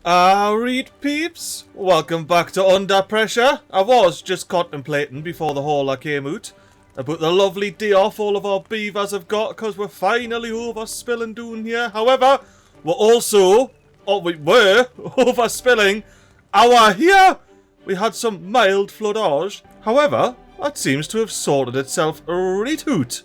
Reed peeps, welcome back to Under Pressure. I was just contemplating before the hauler came out about the lovely day off all of our beavers have got because we're finally overspilling down here. However, we were overspilling our here. We had some mild floodage. However, that seems to have sorted itself right out.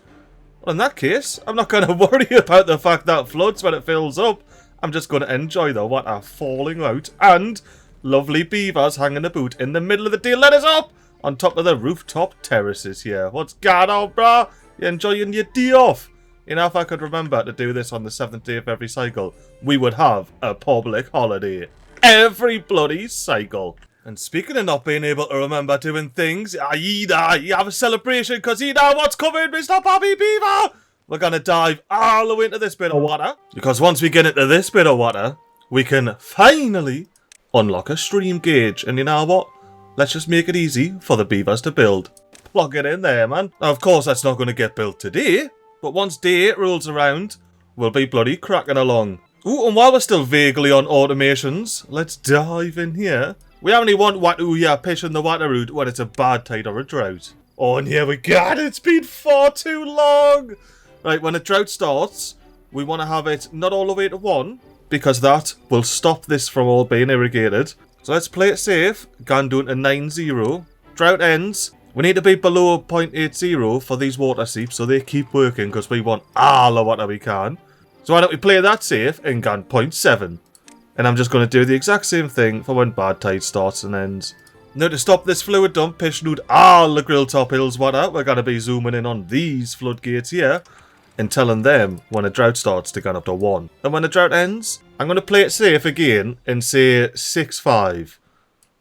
Well, in that case, I'm not going to worry about the fact that it floods when it fills up. I'm just going to enjoy the water falling out and lovely beavers hanging about in the middle of the day. Let us up on top of the rooftop terraces here. What's going on, brah? You enjoying your day off? You know, if I could remember to do this on the 7th day of every cycle, we would have a public holiday. Every bloody cycle. And speaking of not being able to remember doing things, you have a celebration because you know what's coming, Mr. Bobby Beaver! We're going to dive all the way into this bit of water. Because once we get into this bit of water, we can finally unlock a stream gauge. And you know what? Let's just make it easy for the beavers to build. Plug it in there, man. Now, of course, that's not going to get built today. But once day 8 rolls around, we'll be bloody cracking along. Ooh, and while we're still vaguely on automations, let's dive in here. We only want Watu here pitching the water out when it's a bad tide or a drought. Oh, and here we go. It's been far too long. Right, when a drought starts, we want to have it not all the way to 1, because that will stop this from all being irrigated. So let's play it safe, gone down to 9-0. Drought ends, we need to be below 0.80 for these water seeps, so they keep working, because we want all the water we can. So why don't we play that safe and gone 0.7. And I'm just going to do the exact same thing for when bad tide starts and ends. Now to stop this fluid dump pushing out all the grill top hills water, we're going to be zooming in on these floodgates here. And telling them when a drought starts to go up to 1. And when the drought ends, I'm going to play it safe again and say 6-5.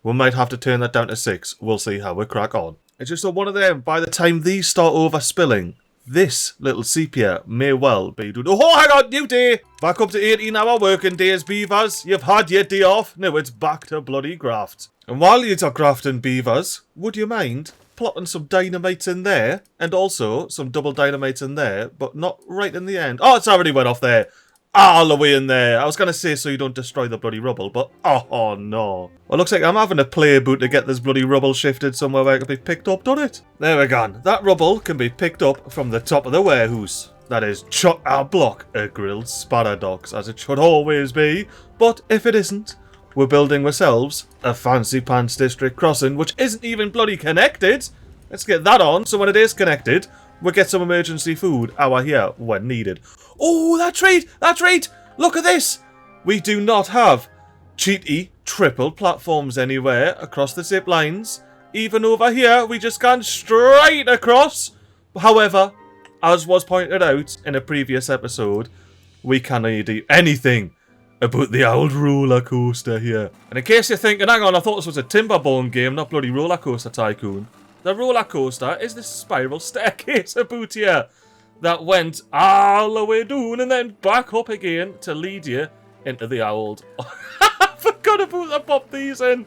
We might have to turn that down to 6. We'll see how we crack on. It's just one of them. By the time these start overspilling, this little sepia may well be doing... Oh, hang on, new day! Back up to 18-hour working days, beavers. You've had your day off. Now it's back to bloody graft. And while you are grafting, beavers, would you mind plotting some dynamites in there, and also some double dynamites in there, but not right in the end. Oh, it's already went off there. All the way in there. I was going to say so you don't destroy the bloody rubble, but oh no. Well, looks like I'm having a play boot to get this bloody rubble shifted somewhere where it can be picked up, doesn't it? There we go. That rubble can be picked up from the top of the warehouse. That is chock-a-block a grilled spanner docks, as it should always be. But if it isn't, we're building ourselves a fancy pants district crossing, which isn't even bloody connected. Let's get that on, so when it is connected, we'll get some emergency food out here when needed. Oh, that's right! Look at this! We do not have cheaty triple platforms anywhere across the zip lines. Even over here, we just gone straight across. However, as was pointed out in a previous episode, we cannot do anything about the old roller coaster here. And in case you're thinking, hang on, I thought this was a Timberborn game, not bloody Roller Coaster Tycoon. The roller coaster is this spiral staircase about here that went all the way down and then back up again to lead you into the old... I forgot about to pop these in.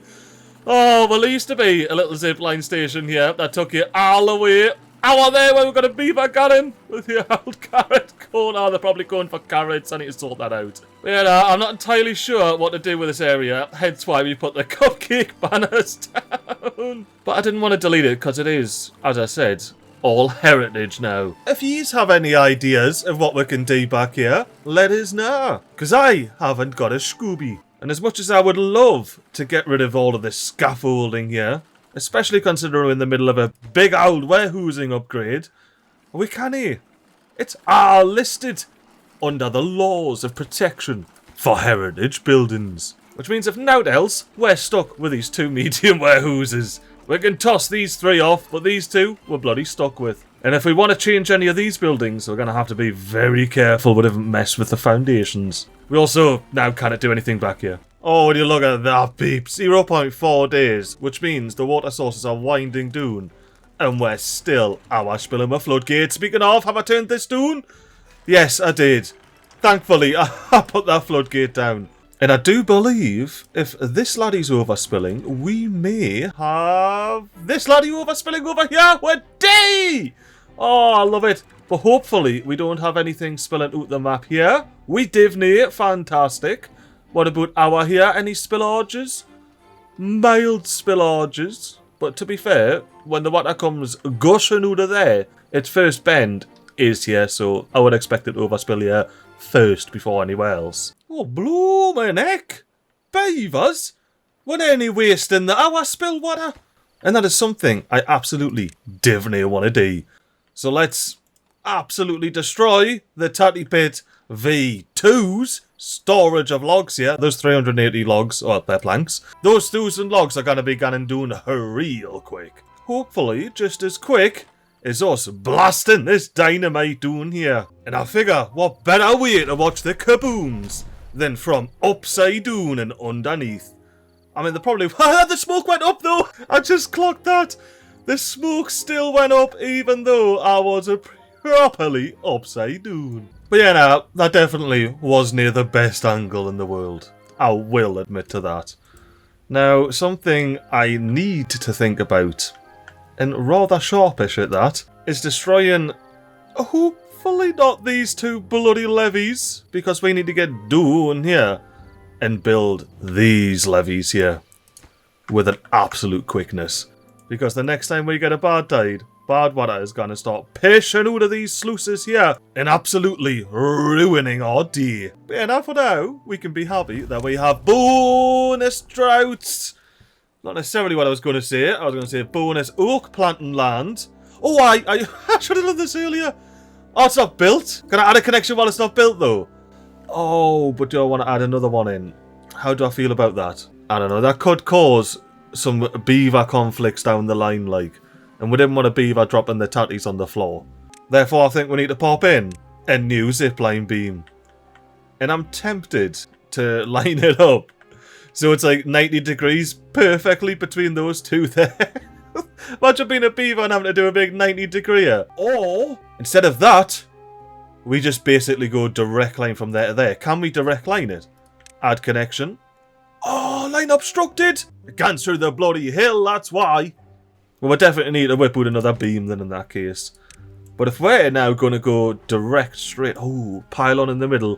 Oh, well, there used to be a little zipline station here that took you all the way out there where we've got a beaver garden with the old carrot cone. Oh, they're probably going for carrots. I need to sort that out. Yeah, I'm not entirely sure what to do with this area, hence why we put the cupcake banners down. But I didn't want to delete it because it is, as I said, all heritage now. If yous have any ideas of what we can do back here, let us know. Because I haven't got a Scooby. And as much as I would love to get rid of all of this scaffolding here, especially considering we're in the middle of a big old warehousing upgrade, we can't. It's all listed under the laws of protection for heritage buildings. Which means if naught else, we're stuck with these 2 medium warehouses. We can toss these 3 off, but these 2 we're bloody stuck with. And if we want to change any of these buildings, we're going to have to be very careful we don't mess with the foundations. We also now can't do anything back here. Oh, when you look at that, peeps, 0.4 days, which means the water sources are winding down. And we're still spilling my floodgate. Speaking of, have I turned this down? Yes, I did. Thankfully, I put that floodgate down. And I do believe if this laddie's overspilling, we may have this laddie overspilling over here. We're day! Oh, I love it. But hopefully we don't have anything spilling out the map here. We divney, fantastic. What about our here? Any spillages? Mild spillages. But to be fair, when the water comes gushing out of there, its first bend is here, so I would expect it to overspill here first before anywhere else. Oh, blooming heck! Beavers! We're any wasting our spill water? And that is something I absolutely definitely want to do. So let's absolutely destroy the Tatty Pit V2's storage of logs here. Those 380 logs, or they're planks. Those 1,000 logs are going to be going doing real quick. Hopefully just as quick as us blasting this dynamite down here. And I figure what better way to watch the kabooms than from upside down and underneath. I mean, the smoke went up though. I just clocked that. The smoke still went up even though I was properly upside down. But yeah, no, that definitely was near the best angle in the world. I will admit to that. Now, something I need to think about, and rather sharpish at that, is destroying, hopefully not these two bloody levees, because we need to get down here and build these levees here with an absolute quickness. Because the next time we get a bad tide, bad water is going to start pishing out of these sluices here and absolutely ruining our day. But yeah, now for now, we can be happy that we have bonus droughts. Not necessarily what I was going to say. I was going to say bonus oak planting land. Oh, I should have done this earlier. Oh, it's not built. Can I add a connection while it's not built, though? Oh, but do I want to add another one in? How do I feel about that? I don't know. That could cause some beaver conflicts down the line, like. And we didn't want a beaver dropping their tatties on the floor. Therefore, I think we need to pop in a new zipline beam. And I'm tempted to line it up so it's like 90 degrees perfectly between those two there. Imagine being a beaver and having to do a big 90 degree. Or, instead of that, we just basically go direct line from there to there. Can we direct line it? Add connection. Oh, line obstructed! It can't through the bloody hill, that's why. Well, we definitely need to whip out another beam then in that case. But if we're now going to go direct straight... Oh, pylon in the middle.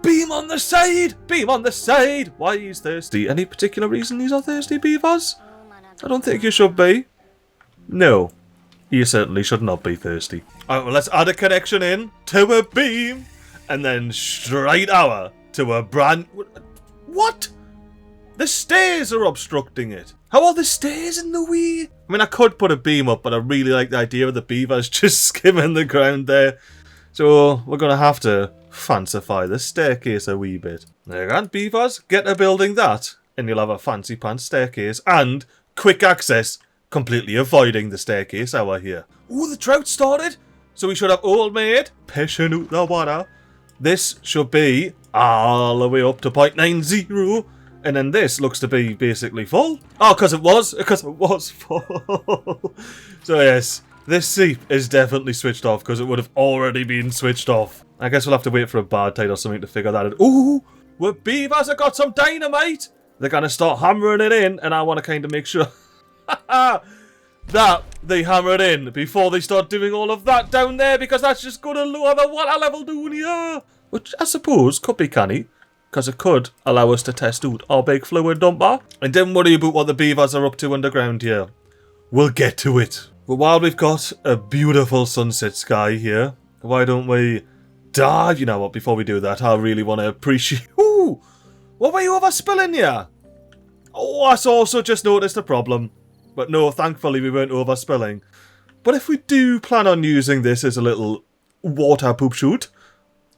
Beam on the side! Beam on the side! Why he's thirsty? Any particular reason these are thirsty, beavers? I don't think you should be. No. You certainly should not be thirsty. Alright, well, let's add a connection in to a beam. And then straight hour to a brand... What? The stairs are obstructing it. How are the stairs in the way? I mean, I could put a beam up, but I really like the idea of the beavers just skimming the ground there. So we're going to have to fancify the staircase a wee bit. There you go, beavers. Get to building that, and you'll have a fancy pants staircase and quick access, completely avoiding the staircase hour here. Oh, the drought started. So we should have old maid pishing out the water. This should be all the way up to 0.90. And then this looks to be basically full. Oh, because it was full. So yes, this seep is definitely switched off because it would have already been switched off. I guess we'll have to wait for a bad tide or something to figure that out. Ooh, well, beavers have got some dynamite. They're going to start hammering it in, and I want to kind of make sure that they hammer it in before they start doing all of that down there, because that's just going to lower the water level down here. Which I suppose could be canny, because it could allow us to test out our big fluid dumper. And don't worry about what the beavers are up to underground here. We'll get to it. But while we've got a beautiful sunset sky here, why don't we dive? You know what, before we do that, I really want to appreciate... Ooh! What were you overspilling here? Oh, I also just noticed a problem. But no, thankfully we weren't overspilling. But if we do plan on using this as a little water poop shoot,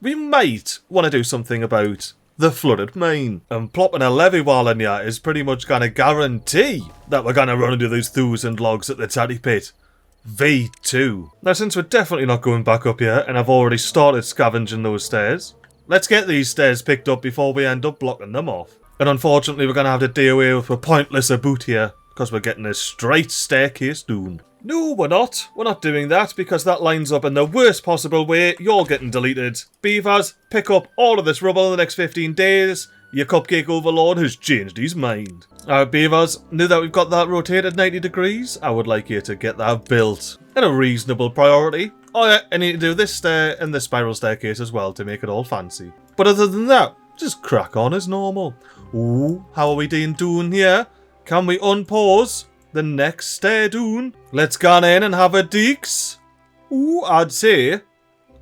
we might want to do something about the flooded main. And plopping a levee wall in here is pretty much going to guarantee that we're going to run into those 1,000 logs at the Tatty Pit V2. Now, since we're definitely not going back up here, and I've already started scavenging those stairs, let's get these stairs picked up before we end up blocking them off. And unfortunately, we're going to have to do away with a pointless boot here, because we're getting a straight staircase down. No, we're not. We're not doing that, because that lines up in the worst possible way. You're getting deleted. Beavers, pick up all of this rubble in the next 15 days. Your cupcake overlord has changed his mind. Alright, beavers, now that we've got that rotated 90 degrees, I would like you to get that built at a reasonable priority. Oh yeah, I need to do this stair and this spiral staircase as well to make it all fancy. But other than that, just crack on as normal. Ooh, how are we doing here? Can we unpause the next stair doon? Let's go in and have a deeks. Ooh, I'd say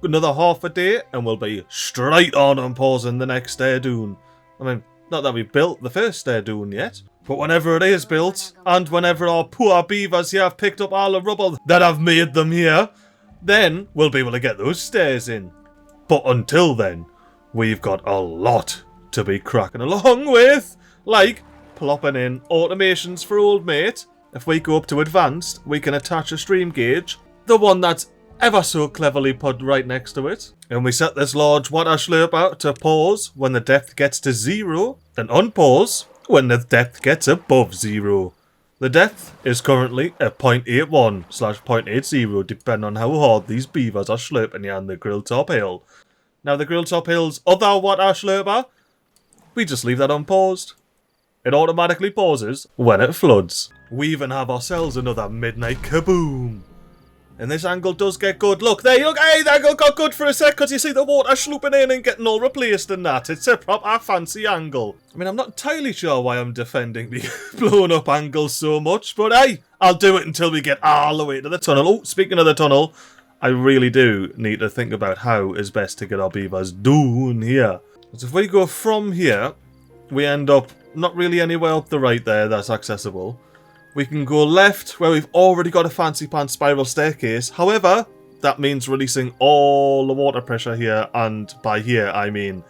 another half a day and we'll be straight on unpausing the next stair doon. I mean, not that we built the first stair doon yet, but whenever it is built, and whenever our poor beavers here have picked up all the rubble that have made them here, then we'll be able to get those stairs in. But until then, we've got a lot to be cracking along with, like plopping in automations for old mate. If we go up to advanced, we can attach a stream gauge, the one that's ever so cleverly put right next to it. And we set this large water slurper to pause when the depth gets to 0, and unpause when the depth gets above 0. The depth is currently at 0.81/0.80, depending on how hard these beavers are slurping here on the Grilltop Hill. Now the Grilltop Hill's other water slurper, we just leave that unpaused. It automatically pauses when it floods. We even have ourselves another midnight kaboom. And this angle does get good. Look, there you look. Hey, that angle got good for a sec because you see the water slooping in and getting all replaced and that. It's a proper fancy angle. I mean, I'm not entirely sure why I'm defending the blown up angles so much, but hey, I'll do it until we get all the way to the tunnel. Oh, speaking of the tunnel, I really do need to think about how is best to get our beavers down here. So if we go from here, we end up not really anywhere up the right there that's accessible. We can go left, where we've already got a fancy pants spiral staircase. However, that means releasing all the water pressure here, and by here, I mean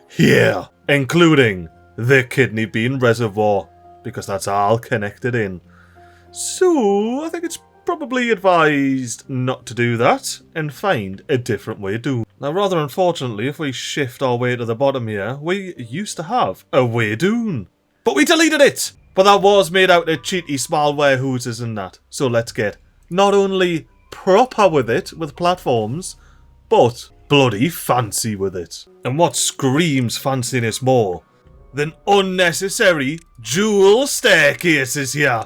here, including the kidney bean reservoir, because that's all connected in. So, I think it's probably advised not to do that, and find a different way down. Now, rather unfortunately, if we shift our way to the bottom here, we used to have a way down, but we deleted it! But that was made out of cheaty small warehouses and that. So let's get not only proper with it, with platforms, but bloody fancy with it. And what screams fanciness more than unnecessary dual staircases here?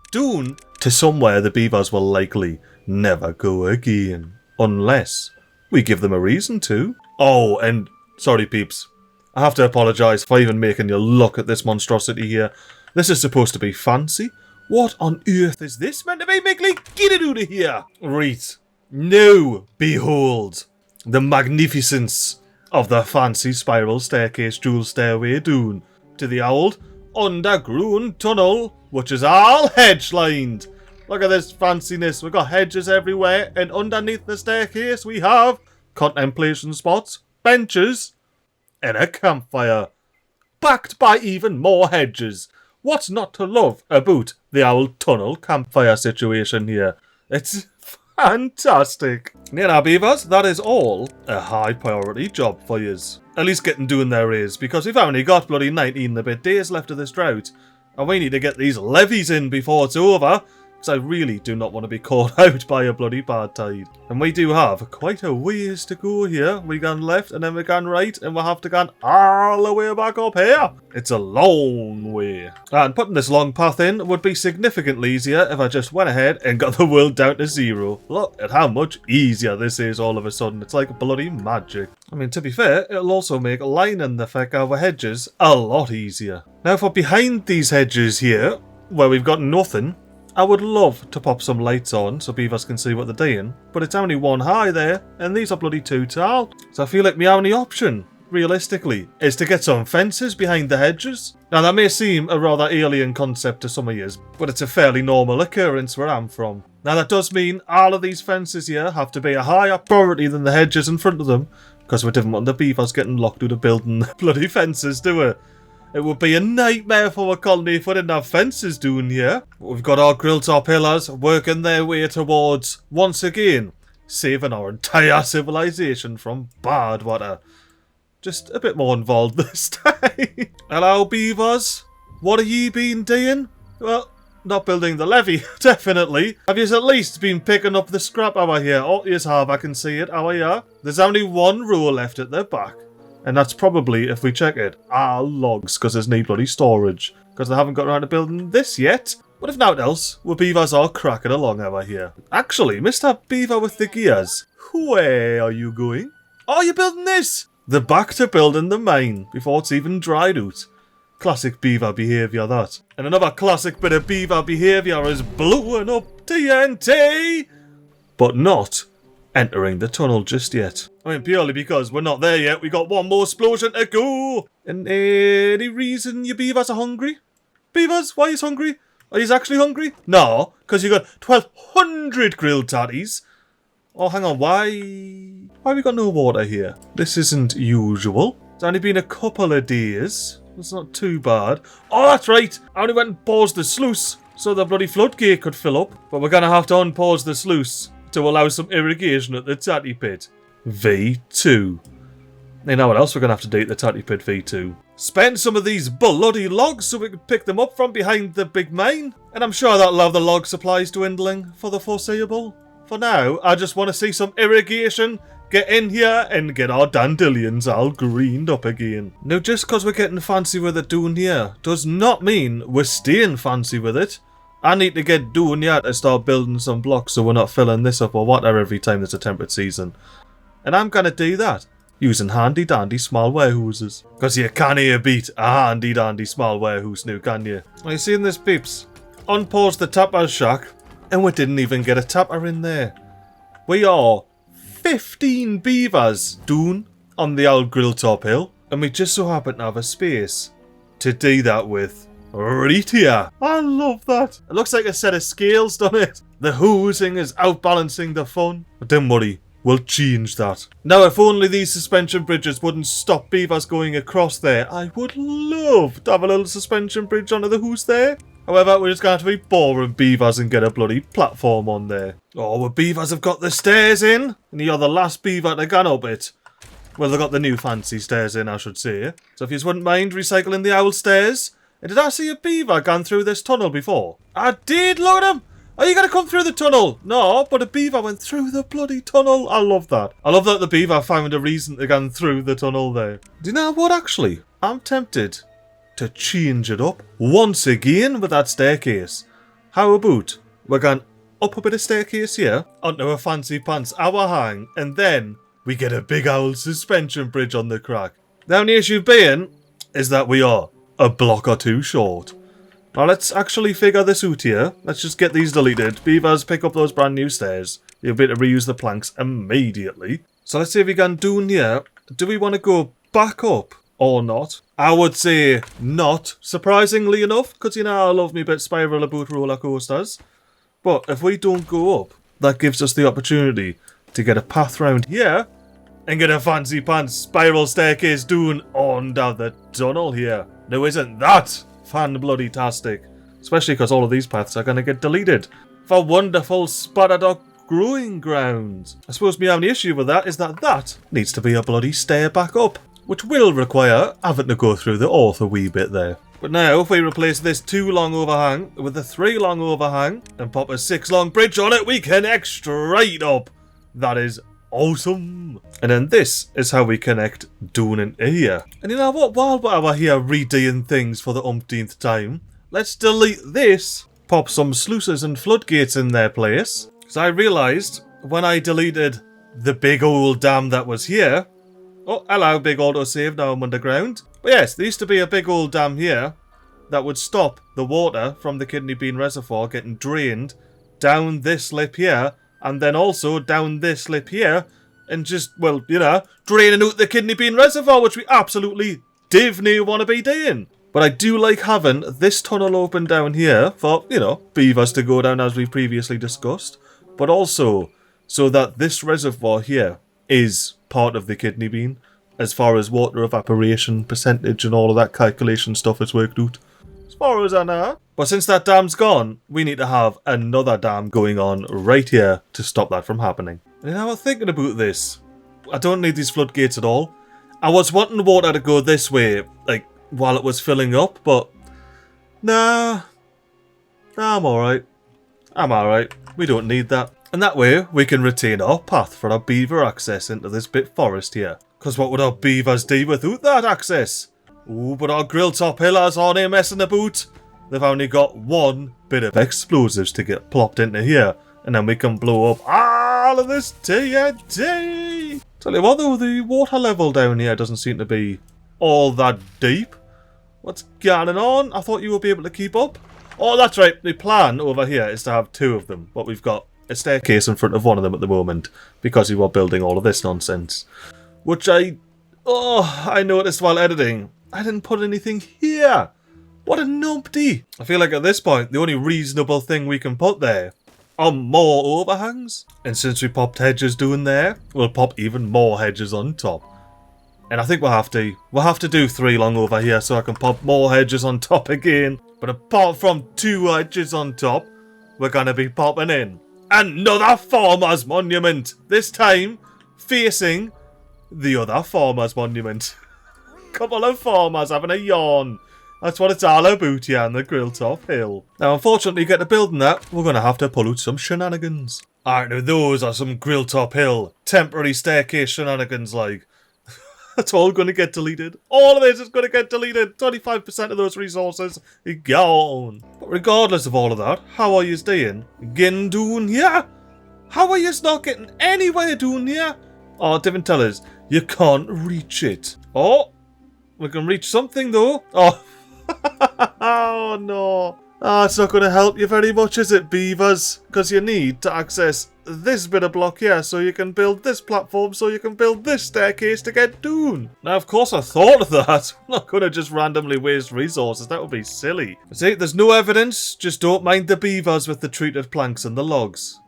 Down to somewhere the beavers will likely never go again. Unless we give them a reason to. Oh, and sorry peeps. I have to apologise for even making you look at this monstrosity here. This is supposed to be fancy. What on earth is this meant to be, MiGly? Get it out of here! Right. Now, behold, the magnificence of the fancy spiral staircase dual stairway down to the old underground tunnel, which is all hedge-lined. Look at this fanciness. We've got hedges everywhere, and underneath the staircase we have contemplation spots, benches, and a campfire. Backed by even more hedges. What's not to love about the old tunnel campfire situation here? It's fantastic. Now, beavers, that is all a high priority job for yous. At least getting doing there is, because we've only got bloody 19 and a bit days left of this drought. And we need to get these levees in before it's over, because I really do not want to be caught out by a bloody bad tide. And we do have quite a ways to go here. We gone left and then we gone right, and we'll have to go all the way back up here. It's a long way. And putting this long path in would be significantly easier if I just went ahead and got the world down to 0. Look at how much easier this is all of a sudden. It's like bloody magic. I mean, to be fair, it'll also make lining the feck our hedges a lot easier. Now, for behind these hedges here, where we've got nothing, I would love to pop some lights on so beavers can see what they're doing, but it's only one high there, and these are bloody 2 tall. So I feel like my only option, realistically, is to get some fences behind the hedges. Now that may seem a rather alien concept to some of you, but it's a fairly normal occurrence where I'm from. Now that does mean all of these fences here have to be a higher priority than the hedges in front of them, because we didn't want the beavers getting locked out of building bloody fences, do we? It would be a nightmare for a colony if we didn't have fences down here. We've got our Grilltop Hillers working their way towards, once again, saving our entire civilization from badwater. Just a bit more involved this time. Hello, beavers. What have you been doing? Well, not building the levee, definitely. Have you at least been picking up the scrap over here? Oh, yes, have. I can see it. How are you? There's only one row left at the back. And that's probably, if we check it, logs, because there's no bloody storage. Because they haven't got around to building this yet. But if not else, we beavers are cracking along over here. Actually, Mr. Beaver with the gears, where are you going? Oh, you're building this! They're back to building the mine before it's even dried out. Classic beaver behaviour, that. And another classic bit of beaver behaviour is blowing up TNT! But not entering the tunnel just yet. I mean, purely because we're not there yet. We got one more explosion to go. And any reason you beavers are hungry? Beavers, why are you hungry? Are you actually hungry? No, because you got 1,200 grilled tatties. Oh, hang on, why have we got no water here? This isn't usual. It's only been a couple of days. It's not too bad. Oh, that's right. I only went and paused the sluice so the bloody floodgate could fill up. But we're going to have to unpause the sluice to allow some irrigation at the tatty pit. V2. You know what else we're going to have to do at the tatty pit V2? Spend some of these bloody logs so we can pick them up from behind the big mine. And I'm sure that'll have the log supplies dwindling for the foreseeable. For now, I just want to see some irrigation, get in here and get our dandelions all greened up again. Now, just because we're getting fancy with it down here does not mean we're staying fancy with it. I need to get down here to start building some blocks so we're not filling this up with water every time there's a temperate season. And I'm going to do that using handy dandy small warehouses. Because you can't beat a handy dandy small warehouse now, can you? Are you seeing this, peeps? Unpause the tapper's shack and we didn't even get a tapper in there. We are 15 beavers down on the old Grilltop Hill, and we just so happen to have a space to do that with right here. I love that. It looks like a set of scales, doesn't it? The hoosing is outbalancing the fun. But don't worry, we'll change that. Now, if only these suspension bridges wouldn't stop beavers going across there, I would love to have a little suspension bridge onto the hoose there. However, we're just going to have to be boring beavers and get a bloody platform on there. Oh, well, beavers have got the stairs in. And you're the last beaver to get up it. Well, they've got the new fancy stairs in, I should say. So if you wouldn't mind recycling the owl stairs. And did I see a beaver gone through this tunnel before? I did, look at him. Are you going to come through the tunnel? No, but a beaver went through the bloody tunnel. I love that. I love that the beaver found a reason to go through the tunnel there. Do you know what, actually? I'm tempted to change it up once again with that staircase. How about we're going up a bit of staircase here onto a fancy pants hour hang, and then we get a big old suspension bridge on the crack. The only issue being is that we are a block or two short. Now let's actually figure this out here. Let's just get these deleted. Beavers, pick up those brand new stairs. You'll be able to reuse the planks immediately. So let's see if we can do here. Do we want to go back up or not? I would say not, surprisingly enough, because you know I love me a bit spiral about roller coasters. But if we don't go up, that gives us the opportunity to get a path round here and get a fancy pants spiral staircase down under the tunnel here. Now isn't that fan-bloody-tastic? Especially because all of these paths are going to get deleted for wonderful spatterdock growing grounds. I suppose my only issue with that is that that needs to be a bloody stair back up, which will require having to go through the earth a wee bit there. But now, if we replace this 2 long overhang with a 3 long overhang and pop a 6 long bridge on it, we connect straight up. That is awesome. And then this is how we connect down into here. And you know what? While we're here redoing things for the umpteenth time, let's delete this, pop some sluices and floodgates in their place. Because I realised when I deleted the big old dam that was here. Oh, hello, big autosave, now I'm underground. But yes, there used to be a big old dam here that would stop the water from the kidney bean reservoir getting drained down this lip here, and then also down this lip here, and just, well, you know, draining out the kidney bean reservoir, which we absolutely divney want to be doing. But I do like having this tunnel open down here for, you know, beavers to go down as we've previously discussed, but also so that this reservoir here is part of the kidney bean, as far as water evaporation percentage and all of that calculation stuff is worked out. As far as I know. But since that dam's gone, we need to have another dam going on right here to stop that from happening. And now I'm thinking about this. I don't need these floodgates at all. I was wanting water to go this way, like, while it was filling up, but nah, I'm alright. I'm alright. We don't need that. And that way, we can retain our path for our beaver access into this bit forest here. Because what would our beavers do without that access? Ooh, but our Grilltop Hillers aren't here messing about. They've only got one bit of explosives to get plopped into here. And then we can blow up all of this TNT. Tell you what though, the water level down here doesn't seem to be all that deep. What's going on? I thought you would be able to keep up. Oh, that's right. The plan over here is to have 2 of them. But we've got a staircase in front of one of them at the moment. Because we were building all of this nonsense. Which I noticed while editing. I didn't put anything here. What a numpty. I feel like at this point, the only reasonable thing we can put there are more overhangs. And since we popped hedges down there, we'll pop even more hedges on top. And I think we'll have to do 3 long over here so I can pop more hedges on top again. But apart from 2 hedges on top, we're going to be popping in another farmer's monument. This time, facing the other farmer's monument. Couple of farmers having a yawn. That's what it's all about here on the Grilltop Hill. Now, unfortunately, to get to building that, we're going to have to pull out some shenanigans. Alright, now those are some Grilltop Hill temporary staircase shenanigans like. That's all going to get deleted. All of this is going to get deleted. 25% of those resources are gone. But regardless of all of that, how are you staying? Getting down here? How are you not getting anywhere down here? Oh, didn't tell us. You can't reach it. Oh, we can reach something though. Oh, oh no. Ah, it's not going to help you very much, is it, Beavers? Because you need to access this bit of block here so you can build this platform so you can build this staircase to get down. Now, of course, I thought of that. I'm not going to just randomly waste resources. That would be silly. See, there's no evidence. Just don't mind the beavers with the treated planks and the logs.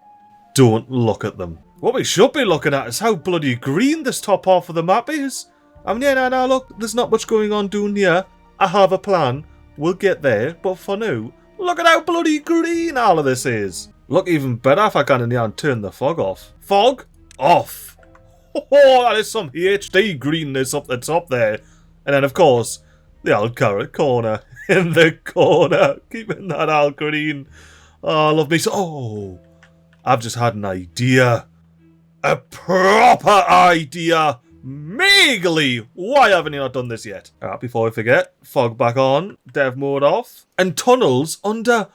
Don't look at them. What we should be looking at is how bloody green this top half of the map is. I mean, yeah, no, look, there's not much going on down here. I have a plan. We'll get there, but for now, look at how bloody green all of this is. Look even better if I can in here and turn the fog off. Fog off. Oh, that is some HD greenness up the top there. And then, of course, the old carrot corner in the corner. Keeping that all green. Oh, love me so. Oh, I've just had an idea. A proper idea. MiGly! Why haven't you not done this yet? Alright, before I forget, fog back on, dev mode off, and tunnels under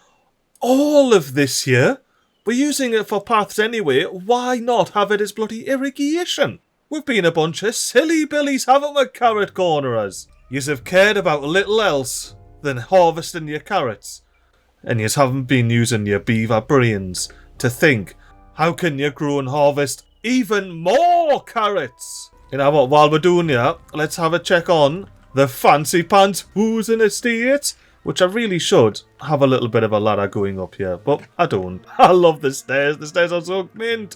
all of this here. We're using it for paths anyway, why not have it as bloody irrigation? We've been a bunch of silly billies, haven't we, carrot cornerers? Yous have cared about little else than harvesting your carrots, and yous haven't been using your beaver brains to think, how can you grow and harvest even more carrots? You know what, while we're doing that, let's have a check on the fancy pants who's in a state, which I really should have a little bit of a ladder going up here, but I don't. I love the stairs. The stairs are so mint.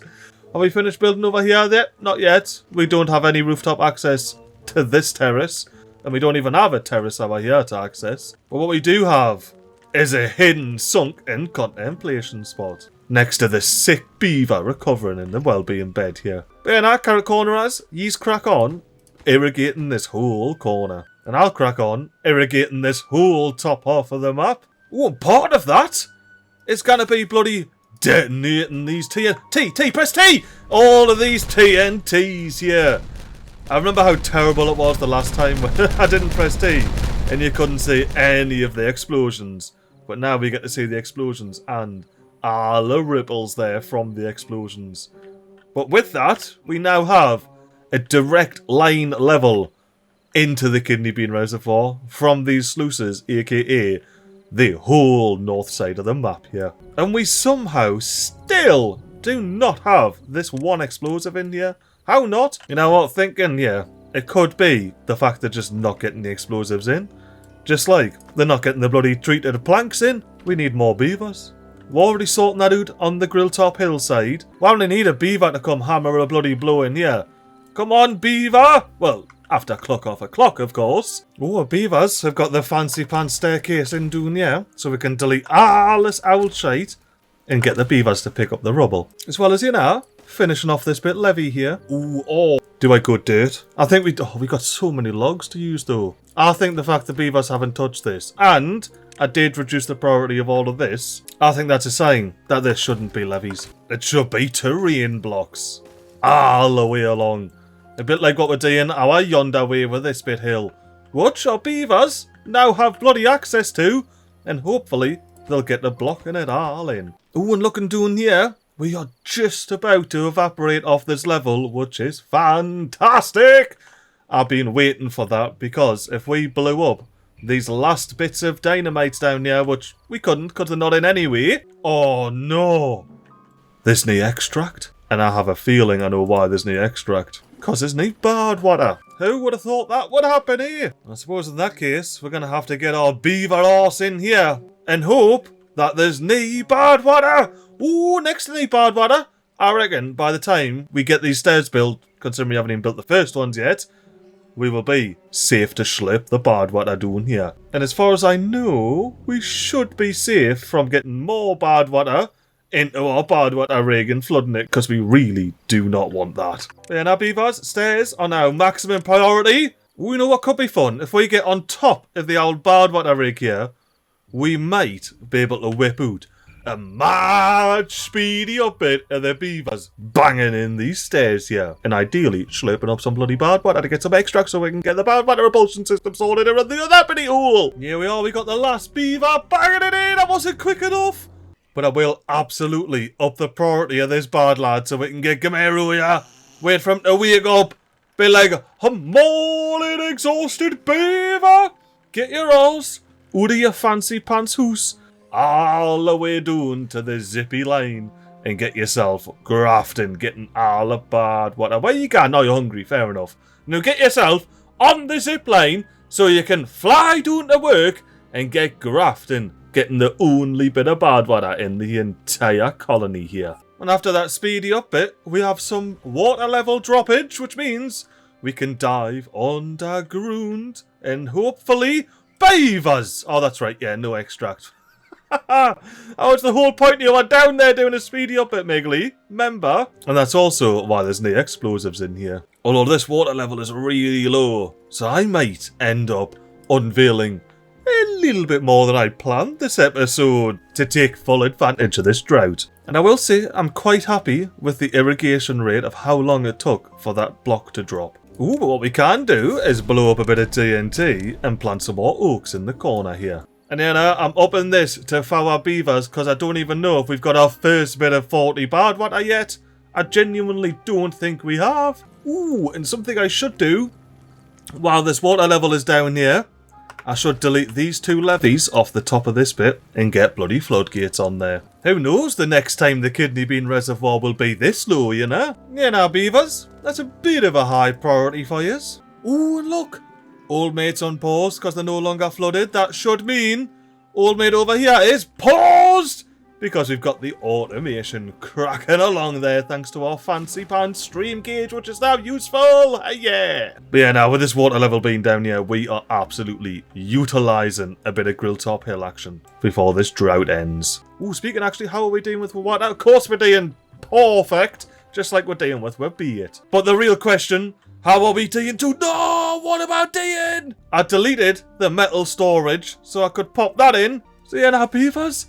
Are we finished building over here yet? Not yet. We don't have any rooftop access to this terrace, and we don't even have a terrace over here to access. But what we do have is a hidden sunken contemplation spot next to the sick beaver recovering in the well-being bed here. But yeah, now, carrot cornerers, ye's crack on irrigating this whole corner. And I'll crack on irrigating this whole top half of the map. Oh, and part of that is going to be bloody detonating these press T! All of these TNTs here. I remember how terrible it was the last time when I didn't press T and you couldn't see any of the explosions. But now we get to see the explosions and all the ripples there from the explosions. But with that, we now have a direct line level into the kidney bean reservoir from these sluices, aka the whole north side of the map here. And we somehow still do not have this one explosive in here. How not? You know what, thinking, yeah, it could be the fact they're just not getting the explosives in. Just like they're not getting the bloody treated planks in. We need more beavers. We're already sorting that out on the Grilltop hillside. We only need a beaver to come hammer a bloody blow in here. Come on, beaver! Well, after clock off a clock, of course. Oh, our beavers have got the fancy pants staircase in down here, so we can delete all this owl shite and get the beavers to pick up the rubble. As well as, you know, finishing off this bit levy here. Ooh, oh. Do I go dirt? I think we got so many logs to use though. I think the fact the beavers haven't touched this, and I did reduce the priority of all of this, I think that's a sign that this shouldn't be levees. It should be terrain blocks. All the way along. A bit like what we're doing our yonder way with this bit hill. Which our beavers now have bloody access to, and hopefully they'll get the blocking it all in. Ooh, and looking down here, we are just about to evaporate off this level, which is fantastic. I've been waiting for that, because if we blew up these last bits of dynamites down here, which we couldn't because they're not in anyway. Oh no. There's no extract. And I have a feeling I know why there's no extract. Because there's no badwater. Who would have thought that would happen here? I suppose in that case, we're going to have to get our beaver arse in here and hope that there's no badwater. Ooh, next to no badwater. I reckon by the time we get these stairs built, considering we haven't even built the first ones yet, we will be safe to slip the badwater down here. And as far as I know, we should be safe from getting more badwater into our badwater rig and flooding it, because we really do not want that. Yeah, now beavers, stairs are now maximum priority. We know what could be fun. If we get on top of the old badwater rig here, we might be able to whip out a much speedy up bit of the beavers banging in these stairs here. And ideally, slurping up some bloody badwater to get some extracts so we can get the badwater repulsion system sorted around the other pretty hole. Here we are, we got the last beaver banging it in. That wasn't quick enough. But I will absolutely up the priority of this bad lad so we can get Gamero here. Wait for him to wake up. Be like, I'm all in exhausted beaver. Get your rolls out of your fancy pants hoose all the way down to the zippy line and get yourself grafting, getting all the bad water. Well, you can. No, you're hungry. Fair enough. Now get yourself on the zip line so you can fly down to work and get grafting, getting the only bit of bad water in the entire colony here. And after that speedy up bit, we have some water level droppage, which means we can dive underground and hopefully beavers. Oh, that's right. Yeah, no extract. Oh, it's the whole point you were down there doing a speedy up at MiGly, remember? And that's also why there's no explosives in here. Although this water level is really low, so I might end up unveiling a little bit more than I planned this episode to take full advantage of this drought. And I will say I'm quite happy with the irrigation rate of how long it took for that block to drop. Ooh, but what we can do is blow up a bit of TNT and plant some more oaks in the corner here. And then I'm upping this to our beavers because I don't even know if we've got our first bit of 40 badwater yet. I genuinely don't think we have. Ooh, and something I should do while this water level is down here, I should delete these two levees off the top of this bit and get bloody floodgates on there. Who knows the next time the kidney bean reservoir will be this low, you know? Yeah, now beavers, that's a bit of a high priority for yous. Ooh, and look. Old mate's on pause because they're no longer flooded. That should mean old mate over here is paused because we've got the automation cracking along there thanks to our fancy pants stream gauge, which is now useful. Yeah. But yeah, now with this water level being down here, we are absolutely utilising a bit of Grilltop Hill action before this drought ends. Ooh, speaking actually, how are we doing with water? Of course we're doing perfect, just like we're dealing with where be it. But the real question, how are we doing to? No, what about Dean? I deleted the metal storage so I could pop that in. So yeah, now beavers,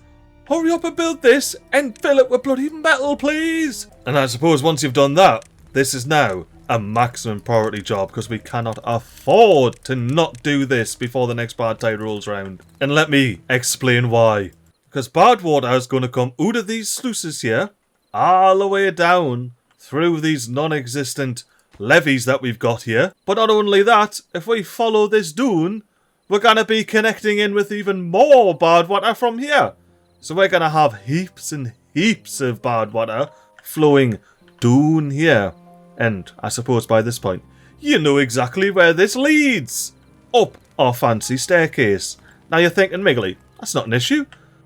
hurry up and build this and fill it with bloody metal, please. And I suppose once you've done that, this is now a maximum priority job because we cannot afford to not do this before the next bad tide rolls round. And let me explain why. Because bad water is going to come out of these sluices here, all the way down through these non-existent levees that we've got here. But not only that, if we follow this dune, we're going to be connecting in with even more bad water from here. So we're going to have heaps and heaps of bad water flowing down here. And I suppose by this point, you know exactly where this leads. Up our fancy staircase. Now you're thinking, MiGly, that's not an issue.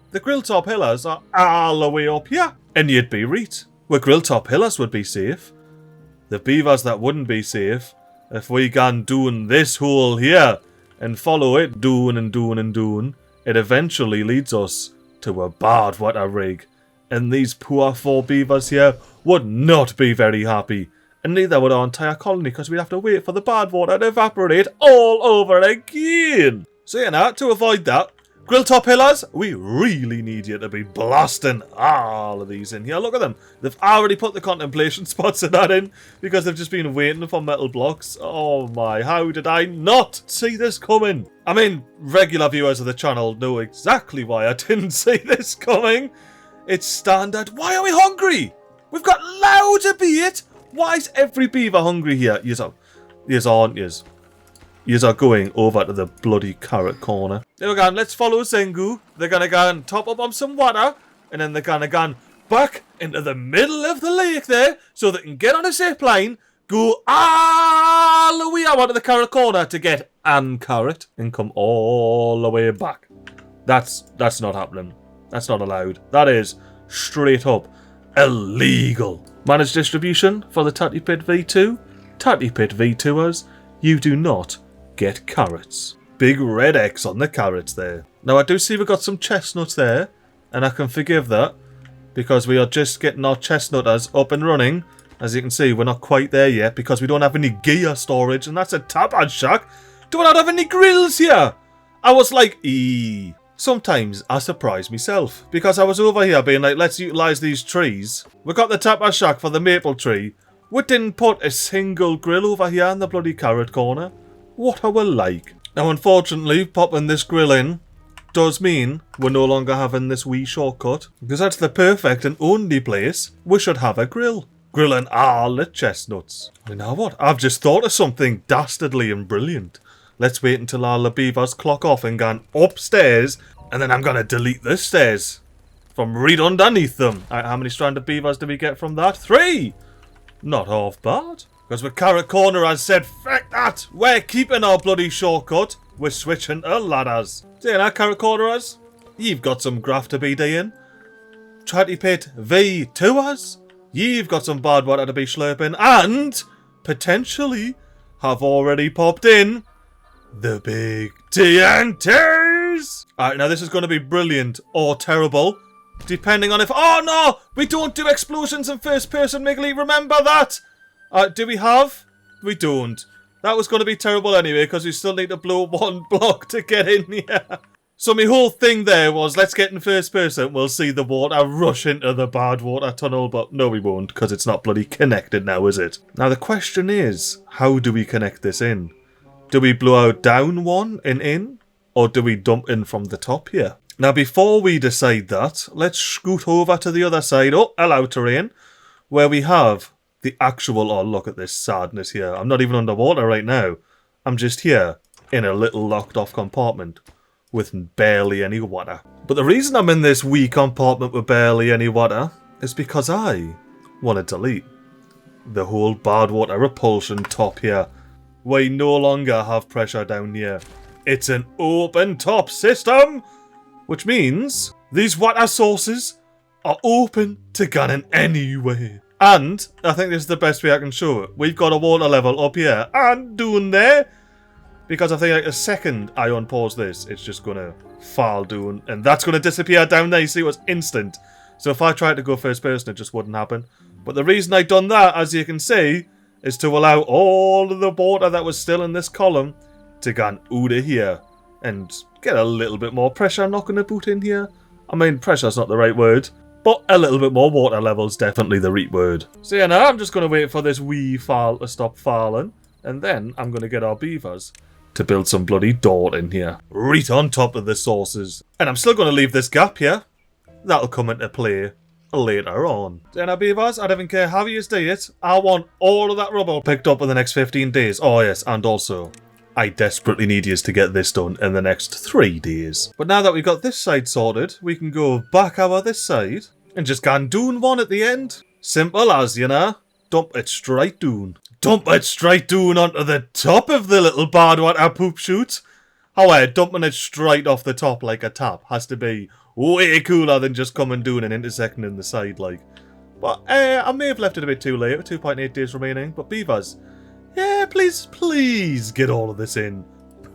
The Grilltop Hillers are all the way up here. And you'd be right. Where Grilltop Hillers would be safe. The beavers that wouldn't be safe, if we can down this hole here and follow it down and down and down, it eventually leads us to a bad water rig. And these poor 4 beavers here would not be very happy. And neither would our entire colony because we'd have to wait for the bad water to evaporate all over again. So you know, to avoid that, Grilltop Hillers, we really need you to be blasting all of these in here. Look at them. They've already put the contemplation spots of that in because they've just been waiting for metal blocks. Oh my, how did I not see this coming? I mean, regular viewers of the channel know exactly why I didn't see this coming. It's standard. Why are we hungry? We've got loads of bait. Why is every beaver hungry here? Yous aren't yous. Yous are going over to the bloody carrot corner. There we go. Let's follow Zengu. They're going to go and top up on some water. And then they're going to go back into the middle of the lake there. So they can get on a zip line. Go all the way out to the carrot corner to get an carrot. And come all the way back. That's not happening. That's not allowed. That is straight up illegal. Managed distribution for the Tatty Pit V2. Tatty Pit V2ers, you do not get carrots. Big red X on the carrots there. Now I do see we've got some chestnuts there, and I can forgive that because we are just getting our chestnutters up and running. As you can see, we're not quite there yet because we don't have any gear storage, and that's a tabard shack. Do I not have any grills here? I was like, Sometimes I surprise myself because I was over here being like, let's utilise these trees. We got the tapper shack for the maple tree. We didn't put a single grill over here in the bloody carrot corner. What are we like? Now unfortunately, popping this grill in does mean we're no longer having this wee shortcut because that's the perfect and only place we should have a grill. Grilling all the chestnuts. You know what? I've just thought of something dastardly and brilliant. Let's wait until all the beavers clock off and go upstairs, and then I'm going to delete the stairs from right underneath them. Alright, how many stranded beavers do we get from that? 3! Not half bad. Because with Carrot Corner has said, feck that! We're keeping our bloody shortcut. We're switching to ladders. See you now, Carrot Cornerers. You've got some graft to be doing. Tatty Pit V2ers. You've got some bad water to be slurping. And, potentially, have already popped in the big TNTs! Alright, now this is going to be brilliant or terrible, depending on if... Oh no! We don't do explosions in first person, MiGly, remember that! Do we have? We don't. That was going to be terrible anyway, because we still need to blow one block to get in here. So my whole thing there was, let's get in first person, we'll see the water rush into the bad water tunnel, but no we won't, because it's not bloody connected now, is it? Now the question is, how do we connect this in? Do we blow out down one and in? Or do we dump in from the top here? Now before we decide that, let's scoot over to the other side. Oh, hello terrain. Where we have the actual... Oh, look at this sadness here. I'm not even underwater right now. I'm just here in a little locked off compartment with barely any water. But the reason I'm in this wee compartment with barely any water is because I want to delete the whole bad water repulsion top here. We no longer have pressure down here. It's an open top system, which means these water sources are open to gunning anyway. And I think this is the best way I can show it. We've got a water level up here and down there. Because I think like the second I unpause this, it's just going to fall down. And that's going to disappear down there. You see, it was instant. So if I tried to go first person, it just wouldn't happen. But the reason I done that, as you can see, is to allow all of the water that was still in this column to go out of here and get a little bit more pressure knocking the boot in here. I mean, pressure's not the right word, but a little bit more water level's definitely the right word. So yeah, now I'm just going to wait for this wee fall to stop falling, and then I'm going to get our beavers to build some bloody dirt in here, right on top of the sources. And I'm still going to leave this gap here. That'll come into play later on. So now beavers, I don't care how you do it, I want all of that rubble picked up in the next 15 days. Oh yes, and also, I desperately need you to get this done in the next 3 days. But now that we've got this side sorted, we can go back over this side and just go and do one at the end. Simple as, you know. Dump it straight down. Dump it straight down onto the top of the little bad water poop chute. However, dumping it straight off the top like a tap has to be way cooler than just coming down and intersecting in the side like. But I may have left it a bit too late, 2.8 days remaining. But beavers, yeah, please get all of this in.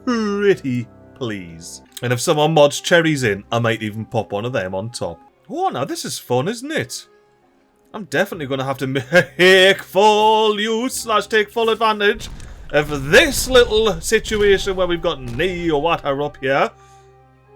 Pretty please. And if someone mods cherries in, I might even pop one of them on top. Oh, now this is fun, isn't it? I'm definitely going to have to make full use / take full advantage of this little situation where we've got no water up here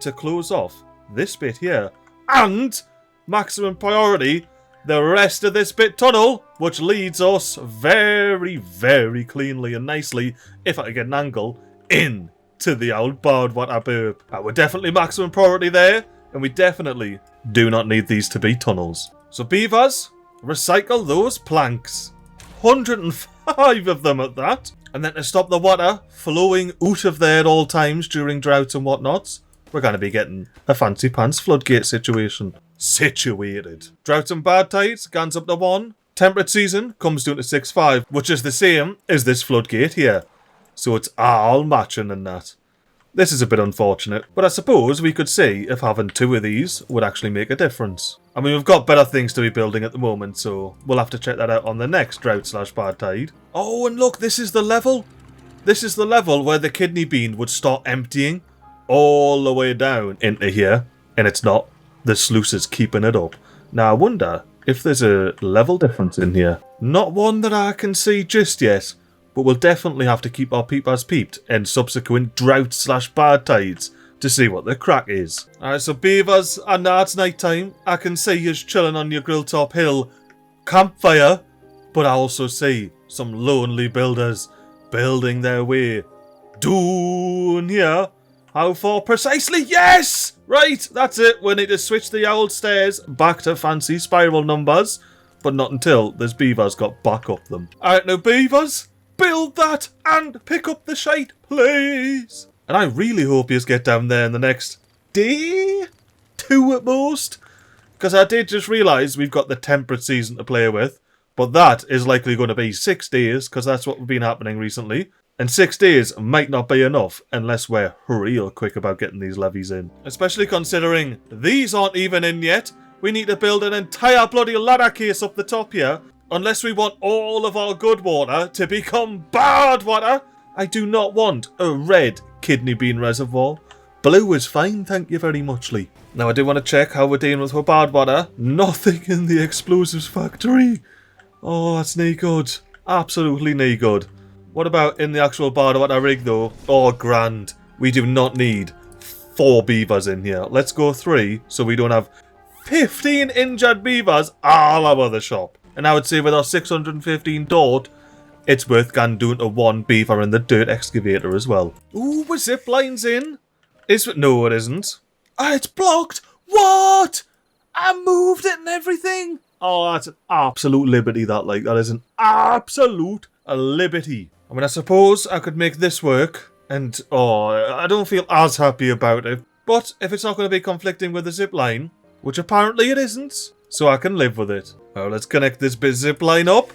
to close off this bit here. And maximum priority, the rest of this bit tunnel, which leads us very, very cleanly and nicely, if I can get an angle, into the old bad water burp. We're definitely maximum priority there. And we definitely do not need these to be tunnels. So beavers, recycle those planks. 105 of them at that. And then to stop the water flowing out of there at all times during droughts and whatnots, we're going to be getting a fancy pants floodgate situation. Situated. Droughts and bad tides, guns up to 1. Temperate season comes down to 6.5, which is the same as this floodgate here. So it's all matching and that. This is a bit unfortunate, but I suppose we could see if having 2 of these would actually make a difference. I mean, we've got better things to be building at the moment, so we'll have to check that out on the next drought/bad tide. Oh, and look, this is the level. This is the level where the kidney bean would start emptying all the way down into here, and it's not. The sluice is keeping it up. Now, I wonder if there's a level difference in here. Not one that I can see just yet. But we'll definitely have to keep our peepers peeped in subsequent drought/bad tides to see what the crack is. Alright, so beavers, I know it's night time. I can see you chilling on your grilltop hill campfire, but I also see some lonely builders building their way down here. How far precisely? Yes! Right, that's it. We need to switch the old stairs back to fancy spiral numbers, but not until there's beavers got back up them. Alright, now beavers, build that and pick up the shite, please. And I really hope you get down there in the next day, 2 at most. Because I did just realise we've got the temperate season to play with. But that is likely going to be 6 days, because that's what's been happening recently. And 6 days might not be enough unless we're real quick about getting these levies in. Especially considering these aren't even in yet. We need to build an entire bloody ladder case up the top here. Unless we want all of our good water to become bad water. I do not want a red kidney bean reservoir. Blue is fine, thank you very much, Lee. Now I do want to check how we're dealing with our bad water. Nothing in the explosives factory. Oh, that's no good. Absolutely no good. What about in the actual bad water rig though? Oh, grand. We do not need 4 beavers in here. Let's go 3 so we don't have 15 injured beavers all over the shop. And I would say with our 615 dirt, it's worth going down to 1 beaver in the dirt excavator as well. Ooh, with zip lines in. No, it isn't. Ah, it's blocked. What? I moved it and everything. Oh, that's an absolute liberty, that is an absolute liberty. I mean, I suppose I could make this work. And, oh, I don't feel as happy about it. But if it's not going to be conflicting with the zip line, which apparently it isn't, so I can live with it. Well, let's connect this bit zip line up.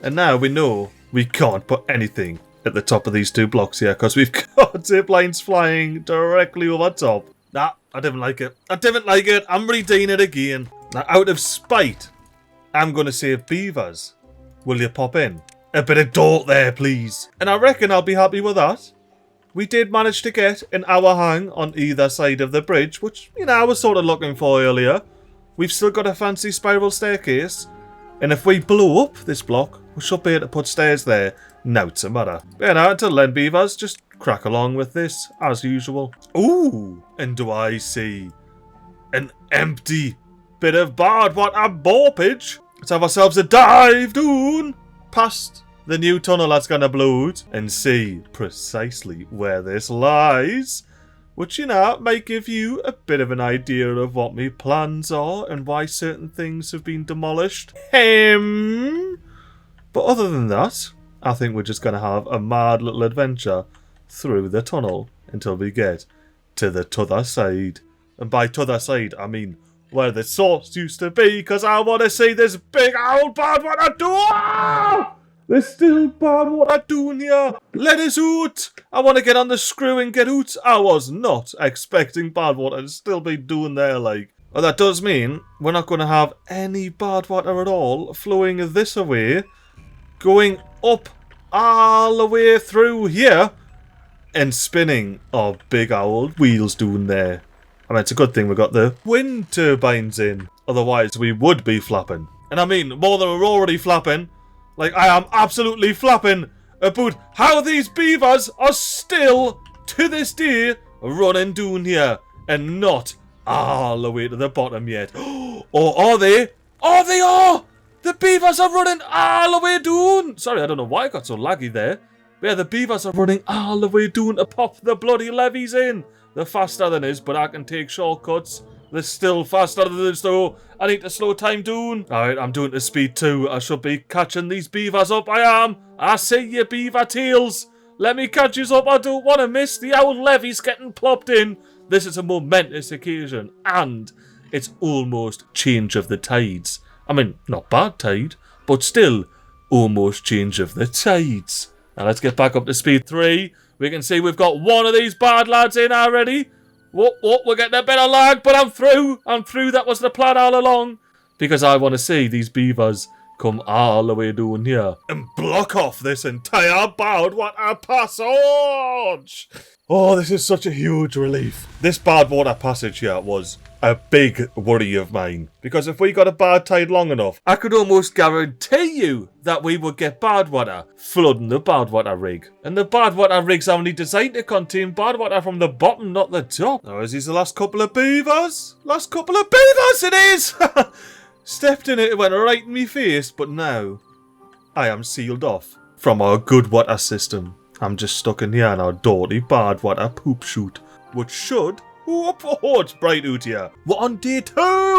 And now we know we can't put anything at the top of these 2 blocks here because we've got zip lines flying directly over top. Nah, I didn't like it. I didn't like it. I'm redoing it again. Now, out of spite, I'm going to save beavers. Will you pop in? A bit of dirt there, please. And I reckon I'll be happy with that. We did manage to get an hour hang on either side of the bridge, which, you know, I was sort of looking for earlier. We've still got a fancy spiral staircase. And if we blow up this block, we should be able to put stairs there. Nowt's a matter. But now, until then, beavers, just crack along with this, as usual. Ooh, and do I see an empty bit of bad water borpage? Let's have ourselves a dive down past the new tunnel that's going to blow out and see precisely where this lies. Which, you know, might give you a bit of an idea of what my plans are and why certain things have been demolished. But other than that, I think we're just going to have a mad little adventure through the tunnel until we get to the t'other side. And by t'other side, I mean where the source used to be, because I want to see this big old bad water door! There's still bad water down here. Let us out. I want to get on the screw and get out. I was not expecting bad water to still be down there, like. Well, that does mean we're not going to have any bad water at all flowing this way, going up all the way through here, and spinning our big old wheels down there. I mean, it's a good thing we got the wind turbines in. Otherwise, we would be flapping. And I mean, more than we're already flapping. Like, I am absolutely flapping about how these beavers are still, to this day, running down here and not all the way to the bottom yet. Or are they? Oh, they are! The beavers are running all the way down! Sorry, I don't know why I got so laggy there. But yeah, the beavers are running all the way down to pop the bloody levies in. They're faster than us, but I can take shortcuts They're still faster than this though. I need to slow time down. Alright, I'm doing the speed 2. I should be catching these beavers up. I am. I see you, beaver tails. Let me catch you up. I don't want to miss. The old levee's getting plopped in. This is a momentous occasion. And it's almost change of the tides. I mean, not bad tide, but still almost change of the tides. Now let's get back up to speed 3. We can see we've got one of these bad lads in already. Whoop, we're getting a bit of lag, but I'm through. I'm through. That was the plan all along. Because I want to see these beavers come all the way down here and block off this entire badwater passage. Oh, this is such a huge relief. This badwater passage here was a big worry of mine. Because if we got a bad tide long enough, I could almost guarantee you that we would get badwater flooding the badwater rig. And the badwater rig's only designed to contain badwater from the bottom, not the top. Now, is these the last couple of beavers? Last couple of beavers it is! Stepped in it went right in me face, but now I am sealed off from our good water system. I'm just stuck in here in our dirty badwater poop chute, which should... Oh, it's bright out here. We're on day 2,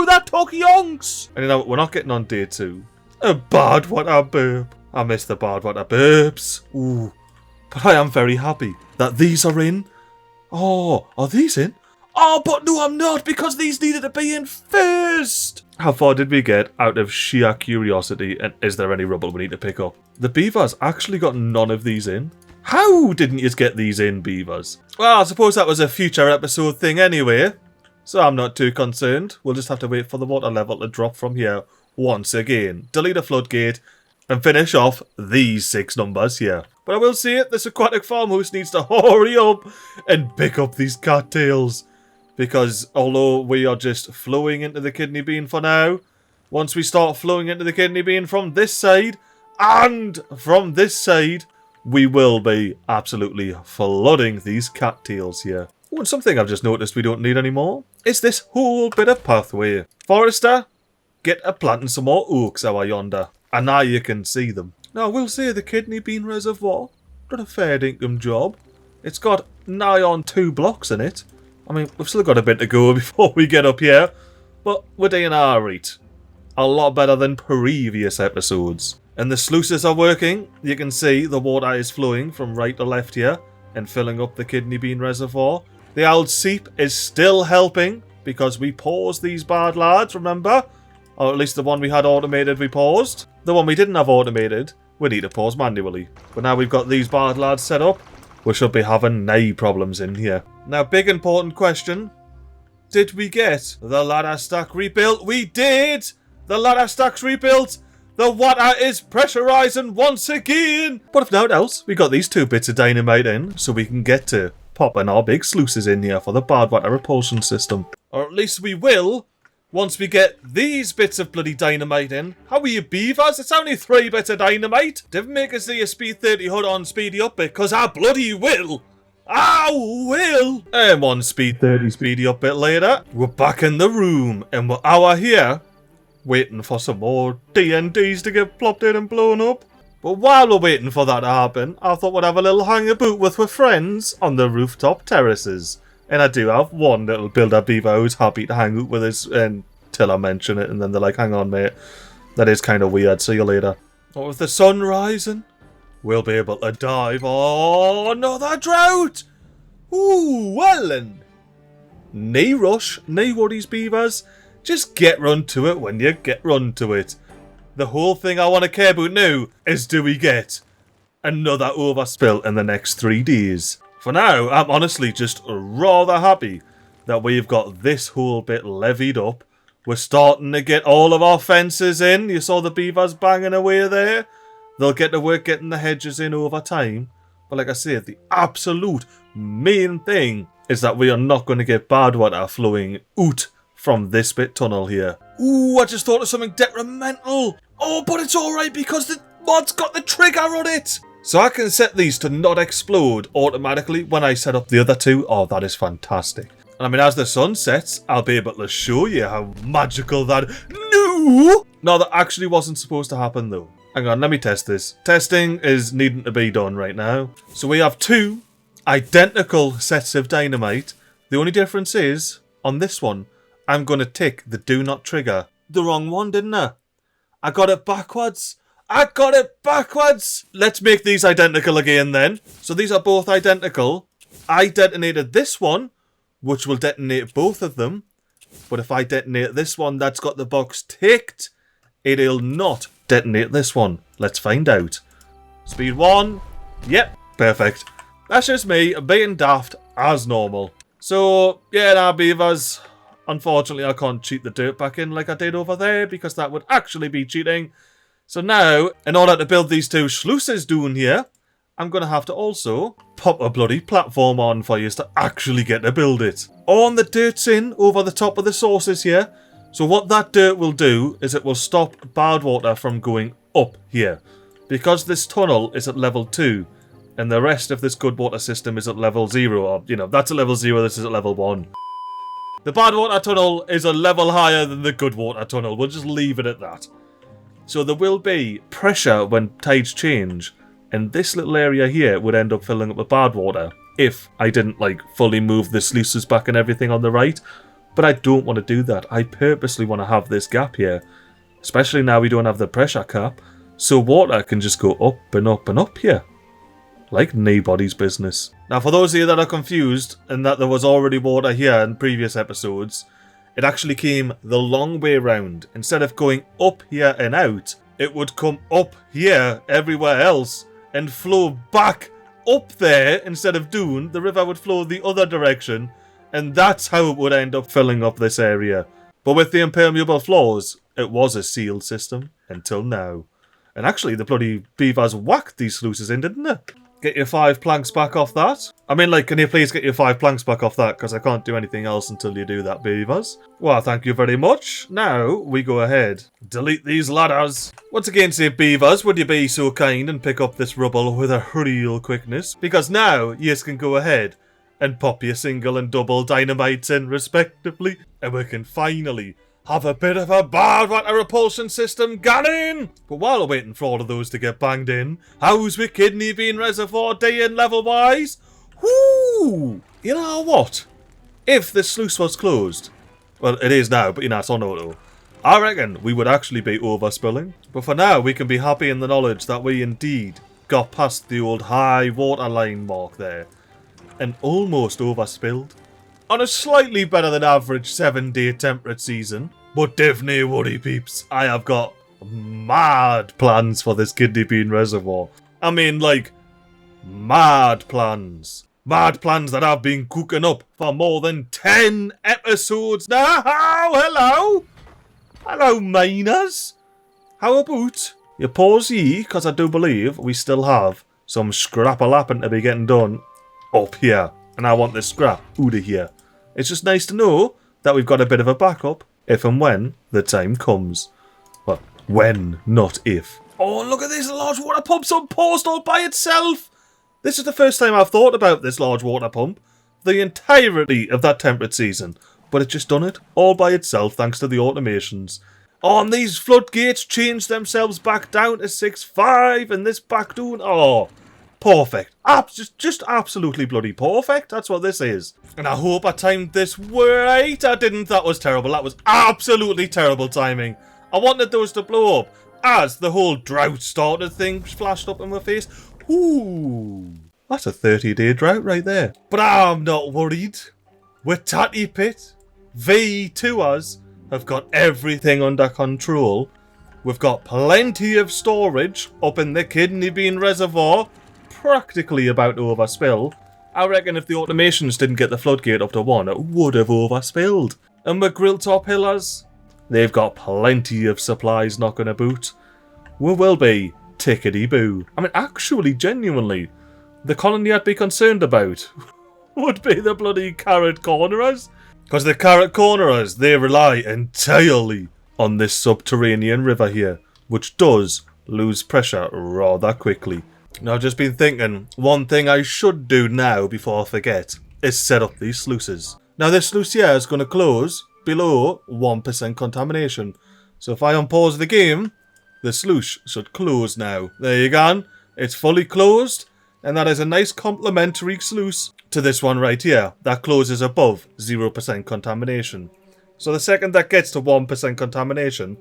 that talky yonks. And you know, we're not getting on day 2. A badwater burp. I miss the badwater burps. Ooh. But I am very happy that these are in. Oh, are these in? Oh, but no, I'm not, because these needed to be in first. How far did we get out of sheer curiosity, and is there any rubble we need to pick up? The beavers actually got none of these in. How didn't you get these in, beavers? Well, I suppose that was a future episode thing anyway, so I'm not too concerned. We'll just have to wait for the water level to drop from here once again. Delete a floodgate and finish off these 6 numbers here. But I will say it, this aquatic farmhouse needs to hurry up and pick up these cattails. Because although we are just flowing into the kidney bean for now, once we start flowing into the kidney bean from this side and from this side, we will be absolutely flooding these cattails here. Oh, and something I've just noticed we don't need anymore is this whole bit of pathway. Forester, get a planting some more oaks over yonder. And now you can see them. Now, I will say the kidney bean reservoir done a fair dinkum job. It's got nigh on 2 blocks in it. I mean, we've still got a bit to go before we get up here, but we're doing alright. A lot better than previous episodes. And the sluices are working. You can see the water is flowing from right to left here and filling up the kidney bean reservoir. The old seep is still helping because we paused these bad lads, remember? Or at least the one we had automated we paused. The one we didn't have automated, we need to pause manually. But now we've got these bad lads set up, we should be having no problems in here. Now, big important question. Did we get the ladder stack rebuilt? We did! The ladder stack's rebuilt! The water is pressurising once again! But if nothing else, we got these 2 bits of dynamite in, so we can get to popping our big sluices in here for the badwater repulsion system. Or at least we will, once we get these bits of bloody dynamite in. How are you, beavers? It's only 3 bits of dynamite. Didn't make us see a speed 30 hood on speedy up bit, because I bloody will! I will! And one speed 30 speedy up bit later, we're back in the room, and we're out here, waiting for some more D&Ds to get plopped in and blown up. But while we're waiting for that to happen, I thought we'd have a little hang about with our friends on the rooftop terraces. And I do have one little builder beaver who's happy to hang out with us until I mention it, and then they're like, hang on mate, that is kind of weird, see you later. But with the sun rising, we'll be able to dive. Oh, another drought! Ooh, well then. No rush, no worries beavers. Just get run to it when you get run to it. The whole thing I want to care about now is, do we get another overspill in the next 3 days? For now, I'm honestly just rather happy that we've got this whole bit levied up. We're starting to get all of our fences in. You saw the beavers banging away there. They'll get to work getting the hedges in over time. But like I said, the absolute main thing is that we are not going to get bad water flowing out from this bit tunnel here. Ooh, I just thought of something detrimental. Oh, but it's alright because the mod's got the trigger on it. So I can set these to not explode automatically when I set up the other 2. Oh, that is fantastic. And I mean, as the sun sets, I'll be able to show you how magical that... No, that actually wasn't supposed to happen though. Hang on, let me test this. Testing is needing to be done right now. So we have 2 identical sets of dynamite. The only difference is, on this one, I'm going to tick the do not trigger. The wrong one, didn't I? I got it backwards. I got it backwards. Let's make these identical again then. So these are both identical. I detonated this one, which will detonate both of them. But if I detonate this one that's got the box ticked, it'll not detonate this one. Let's find out. Speed 1. Yep, perfect. That's just me being daft as normal. So, yeah, now beavers. Unfortunately, I can't cheat the dirt back in like I did over there because that would actually be cheating. So now, in order to build these two sluices down here, I'm going to have to also pop a bloody platform on for you to actually get to build it. On the dirt's in over the top of the sources here. So what that dirt will do is it will stop bad water from going up here. Because this tunnel is at level 2 and the rest of this good water system is at level 0. Or, you know, that's at level 0, this is at level 1. The bad water tunnel is a level higher than the good water tunnel. We'll just leave it at that. So there will be pressure when tides change. And this little area here would end up filling up with bad water if I didn't, like, fully move the sluices back and everything on the right. But I don't want to do that. I purposely want to have this gap here. Especially now we don't have the pressure cap. So water can just go up and up and up here. Like nobody's business. Now for those of you that are confused and that there was already water here in previous episodes, it actually came the long way round. Instead of going up here and out, it would come up here everywhere else and flow back up there instead of down. The river would flow the other direction, and that's how it would end up filling up this area. But with the impermeable floors, it was a sealed system until now. And actually, the bloody beavers whacked these sluices in, didn't they? Get your 5 planks back off that. I mean, like, can you please get your 5 planks back off that? Because I can't do anything else until you do that, beavers. Well, thank you very much. Now, we go ahead. Delete these ladders. Once again, say beavers, would you be so kind and pick up this rubble with a real quickness? Because now, yous can go ahead and pop your single and double dynamites in, respectively. And we can finally have a bit of a bad water repulsion system going. But while we're waiting for all of those to get banged in, how's we Kidney Bean Reservoir day-in level-wise? Whoo! You know what? If this sluice was closed, well, it is now, but you know, it's on auto, I reckon we would actually be overspilling. But for now, we can be happy in the knowledge that we indeed got past the old high water line mark there and almost overspilled. On a slightly better than average 7-day temperate season. But definitely worry, peeps. I have got mad plans for this Kidney Bean Reservoir. I mean, like, mad plans. Mad plans that I've been cooking up for more than 10 episodes now. Hello? Hello, miners. How about you pause ye, because I do believe we still have some scrap-a-lapping to be getting done up here. And I want this scrap out of here. It's just nice to know that we've got a bit of a backup if and when the time comes. Well, when, not if. Oh, look at this large water pump's on post all by itself. This is the first time I've thought about this large water pump the entirety of that temperate season. But it just done it all by itself thanks to the automations. Oh, and these floodgates changed themselves back down to 6.5 and this back down. Oh, perfect. Just absolutely bloody perfect. That's what this is. And I hope I timed this right. I didn't. That was terrible. That was absolutely terrible timing. I wanted those to blow up as the whole drought started thing flashed up in my face. Ooh. That's a 30-day drought right there. But I'm not worried. With Tatty Pit, V2ers have got everything under control. We've got plenty of storage up in the Kidney Bean Reservoir. Practically about to overspill. I reckon if the automations didn't get the floodgate up to 1, it would have overspilled. And my grill top hillers, they've got plenty of supplies knocking about. We will be tickety-boo. I mean, actually, genuinely, the colony I'd be concerned about would be the bloody carrot cornerers. Because the carrot cornerers, they rely entirely on this subterranean river here, which does lose pressure rather quickly. Now, I've just been thinking, one thing I should do now before I forget is set up these sluices. Now, this sluice here is going to close below 1% contamination. So if I unpause the game, the sluice should close now. There you go. It's fully closed, and that is a nice complementary sluice to this one right here that closes above 0% contamination. So the second that gets to 1% contamination,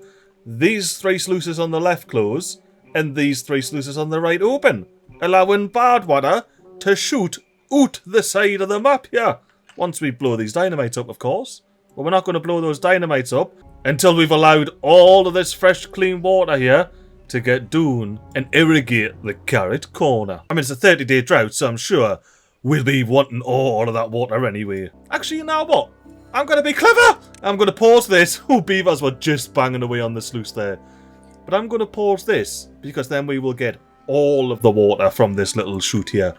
these 3 sluices on the left close, and these 3 sluices on the right open, allowing badwater to shoot out the side of the map here. Once we blow these dynamites up, of course. But we're not going to blow those dynamites up until we've allowed all of this fresh, clean water here to get down and irrigate the carrot corner. I mean, it's a 30-day drought, so I'm sure we'll be wanting all of that water anyway. Actually, you know what? I'm going to be clever! I'm going to pause this. Oh, beavers were just banging away on the sluice there. But I'm going to pause this, because then we will get all of the water from this little chute here.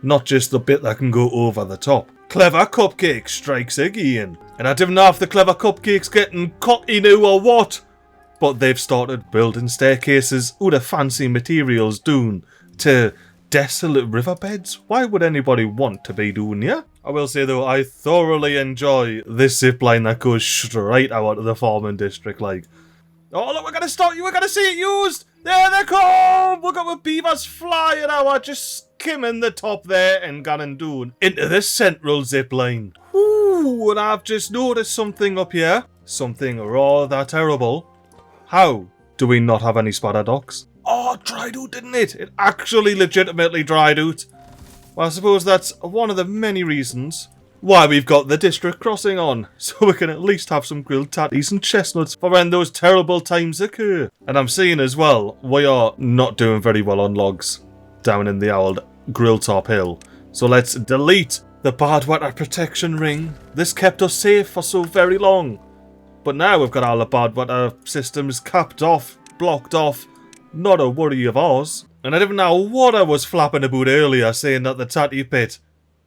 Not just the bit that can go over the top. Clever Cupcake strikes again. And I don't know if the Clever Cupcake's getting cocky now or what, but they've started building staircases out of fancy materials down to desolate riverbeds. Why would anybody want to be doing here? I will say though, I thoroughly enjoy this zipline that goes straight out of the farming district. Like, oh look, we're gonna start you. We're gonna see it used. There they come. Look at the beavers flying out, just skimming the top there and going down into the central zipline. Ooh, and I've just noticed something up here. Something rather terrible. How do we not have any spatter docks? Oh, it dried out, didn't it? It actually legitimately dried out. Well, I suppose that's one of the many reasons why we've got the district crossing on. So we can at least have some grilled tatties and chestnuts for when those terrible times occur. And I'm seeing as well, we are not doing very well on logs down in the old grill top hill. So let's delete the badwater protection ring. This kept us safe for so very long. But now we've got all the badwater systems capped off, blocked off. Not a worry of ours. And I didn't know what I was flapping about earlier, saying that the tatty pit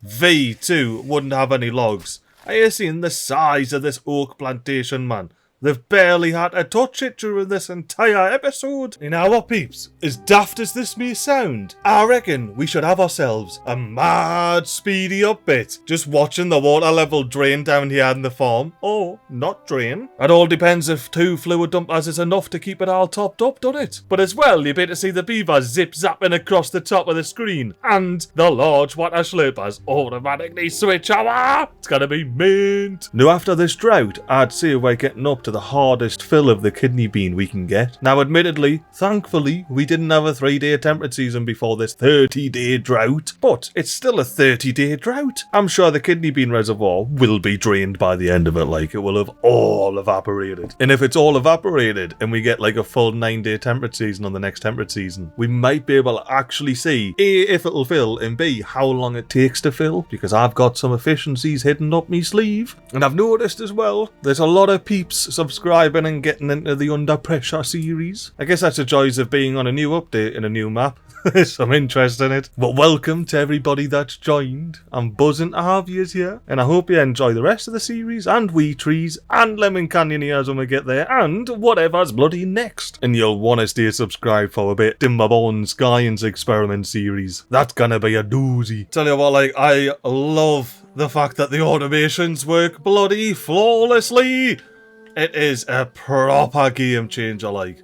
V2 wouldn't have any logs. Are you seeing the size of this oak plantation, man? They've barely had to touch it during this entire episode. You know what, peeps? As daft as this may sound, I reckon we should have ourselves a mad speedy up bit. Just watching the water level drain down here in the farm. Or not drain. It all depends if 2 fluid dumpers is enough to keep it all topped up, doesn't it? But as well, you better see the beavers zip-zapping across the top of the screen. And the large water slurpers automatically switch over. It's gonna be mint. Now after this drought, I'd say we're getting up to the hardest fill of the kidney bean we can get. Now admittedly, thankfully, we didn't have a 3-day temperate season before this 30-day drought, but it's still a 30-day drought. I'm sure the kidney bean reservoir will be drained by the end of it, like it will have all evaporated. And if it's all evaporated and we get like a full 9-day temperate season on the next temperate season, we might be able to actually see A, if it'll fill, and B, how long it takes to fill, because I've got some efficiencies hidden up me sleeve. And I've noticed as well, there's a lot of peeps subscribing and getting into the Under Pressure series. I guess that's the joys of being on a new update in a new map. There's some interest in it. But welcome to everybody that's joined. I'm buzzing to have you here, and I hope you enjoy the rest of the series, and Wee Trees, and Lemon Canyoneers when we get there, and whatever's bloody next. And you'll want to stay subscribed for a bit. Timberborn Science Experiment series. That's gonna be a doozy. Tell you what, like, I love the fact that the automations work bloody flawlessly. It is a proper game changer, like.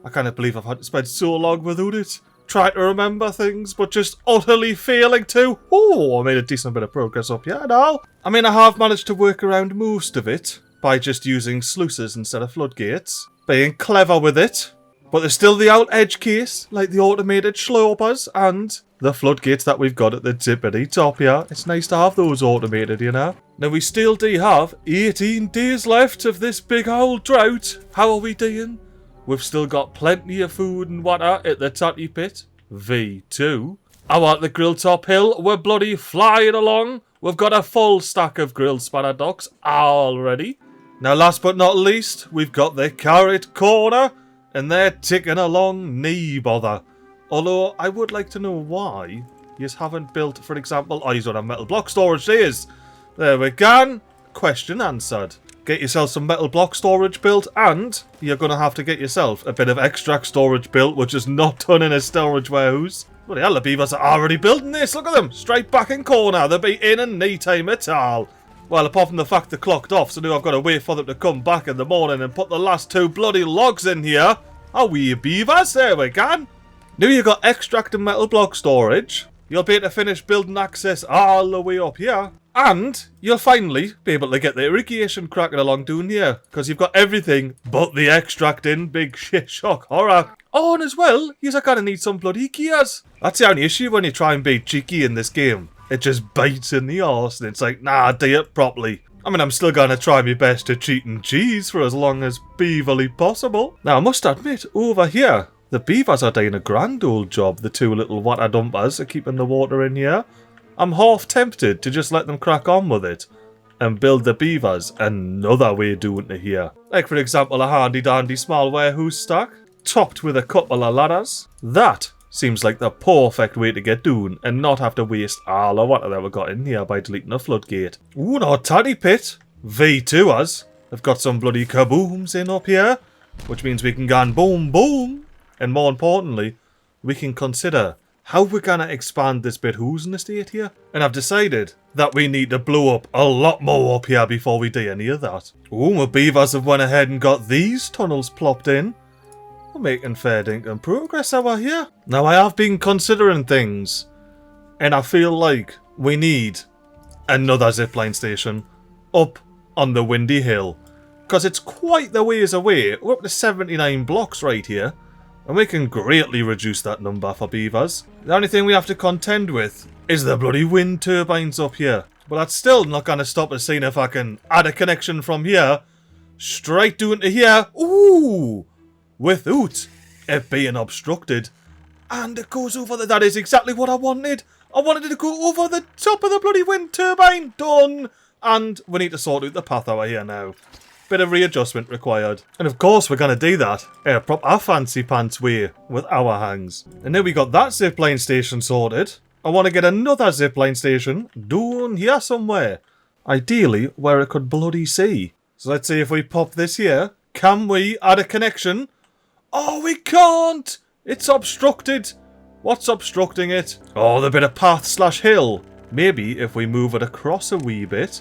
I can't believe I've had to spend so long without it. Trying to remember things, but just utterly failing to. Oh, I made a decent bit of progress up here now. I mean, I have managed to work around most of it by just using sluices instead of floodgates. Being clever with it. But there's still the old edge case, like the automated slopers and the floodgates that we've got at the tippity top here. It's nice to have those automated, you know. Now we still do have 18 days left of this big old drought. How are we doing? We've still got plenty of food and water at the tatty pit. V2. Out at the grill top hill, we're bloody flying along. We've got a full stack of grilled spatter docks already. Now last but not least, we've got the carrot corner. And they're ticking along, nee bother. Although, I would like to know why you haven't built, for example, oh, you don't have metal block storage, there we go. Question answered. Get yourself some metal block storage built, and you're going to have to get yourself a bit of extract storage built, which is not done in a storage warehouse. Bloody hell, the beavers are already building this, look at them, straight back in corner, they'll be in and no time at all. Well, apart from the fact they're clocked off, so now I've got to wait for them to come back in the morning and put the last 2 bloody logs in here. Oh, we beavers, there we go. Now you've got extract and metal block storage. You'll be able to finish building access all the way up here. And you'll finally be able to get the irrigation cracking along down here, because you've got everything but the extracting big shit shock horror. Oh, and as well, you're gonna need some bloody gears. That's the only issue when you try and be cheeky in this game. It just bites in the arse, and it's like, nah, do it properly. I mean, I'm still gonna try my best to cheat and cheese for as long as beaverly possible. Now, I must admit, over here, the beavers are doing a grand old job. The two little water dumpers are keeping the water in here. I'm half tempted to just let them crack on with it and build the beavers another way doing it here. Like, for example, a handy dandy small warehouse stack, topped with a couple of ladders. That seems like the perfect way to get down and not have to waste all the water that we got in here by deleting the floodgate. Ooh, no taddy pit. V2ers. They've got some bloody kabooms in up here, which means we can go and boom boom. And more importantly, we can consider how we're gonna expand this bit housing estate here. And I've decided that we need to blow up a lot more up here before we do any of that. Ooh, my beavers have went ahead and got these tunnels plopped in. We're making fair dinkum progress over here. Now, I have been considering things, and I feel like we need another zipline station up on the Windy Hill, because it's quite the ways away. We're up to 79 blocks right here, and we can greatly reduce that number for beavers. The only thing we have to contend with is the bloody wind turbines up here. But that's still not going to stop us seeing if I can add a connection from here straight down to here. Ooh! Without it being obstructed. And it goes over that is exactly what I wanted. I wanted it to go over the top of the bloody wind turbine. Done. And we need to sort out the path over here now. Bit of readjustment required. And of course we're going to do that in a proper fancy pants way with our hangs. And now we got that zipline station sorted. I want to get another zipline station down here somewhere. Ideally where it could bloody see. So let's see if we pop this here. Can we add a connection? Oh, we can't! It's obstructed. What's obstructing it? Oh, the bit of path slash hill. Maybe if we move it across a wee bit,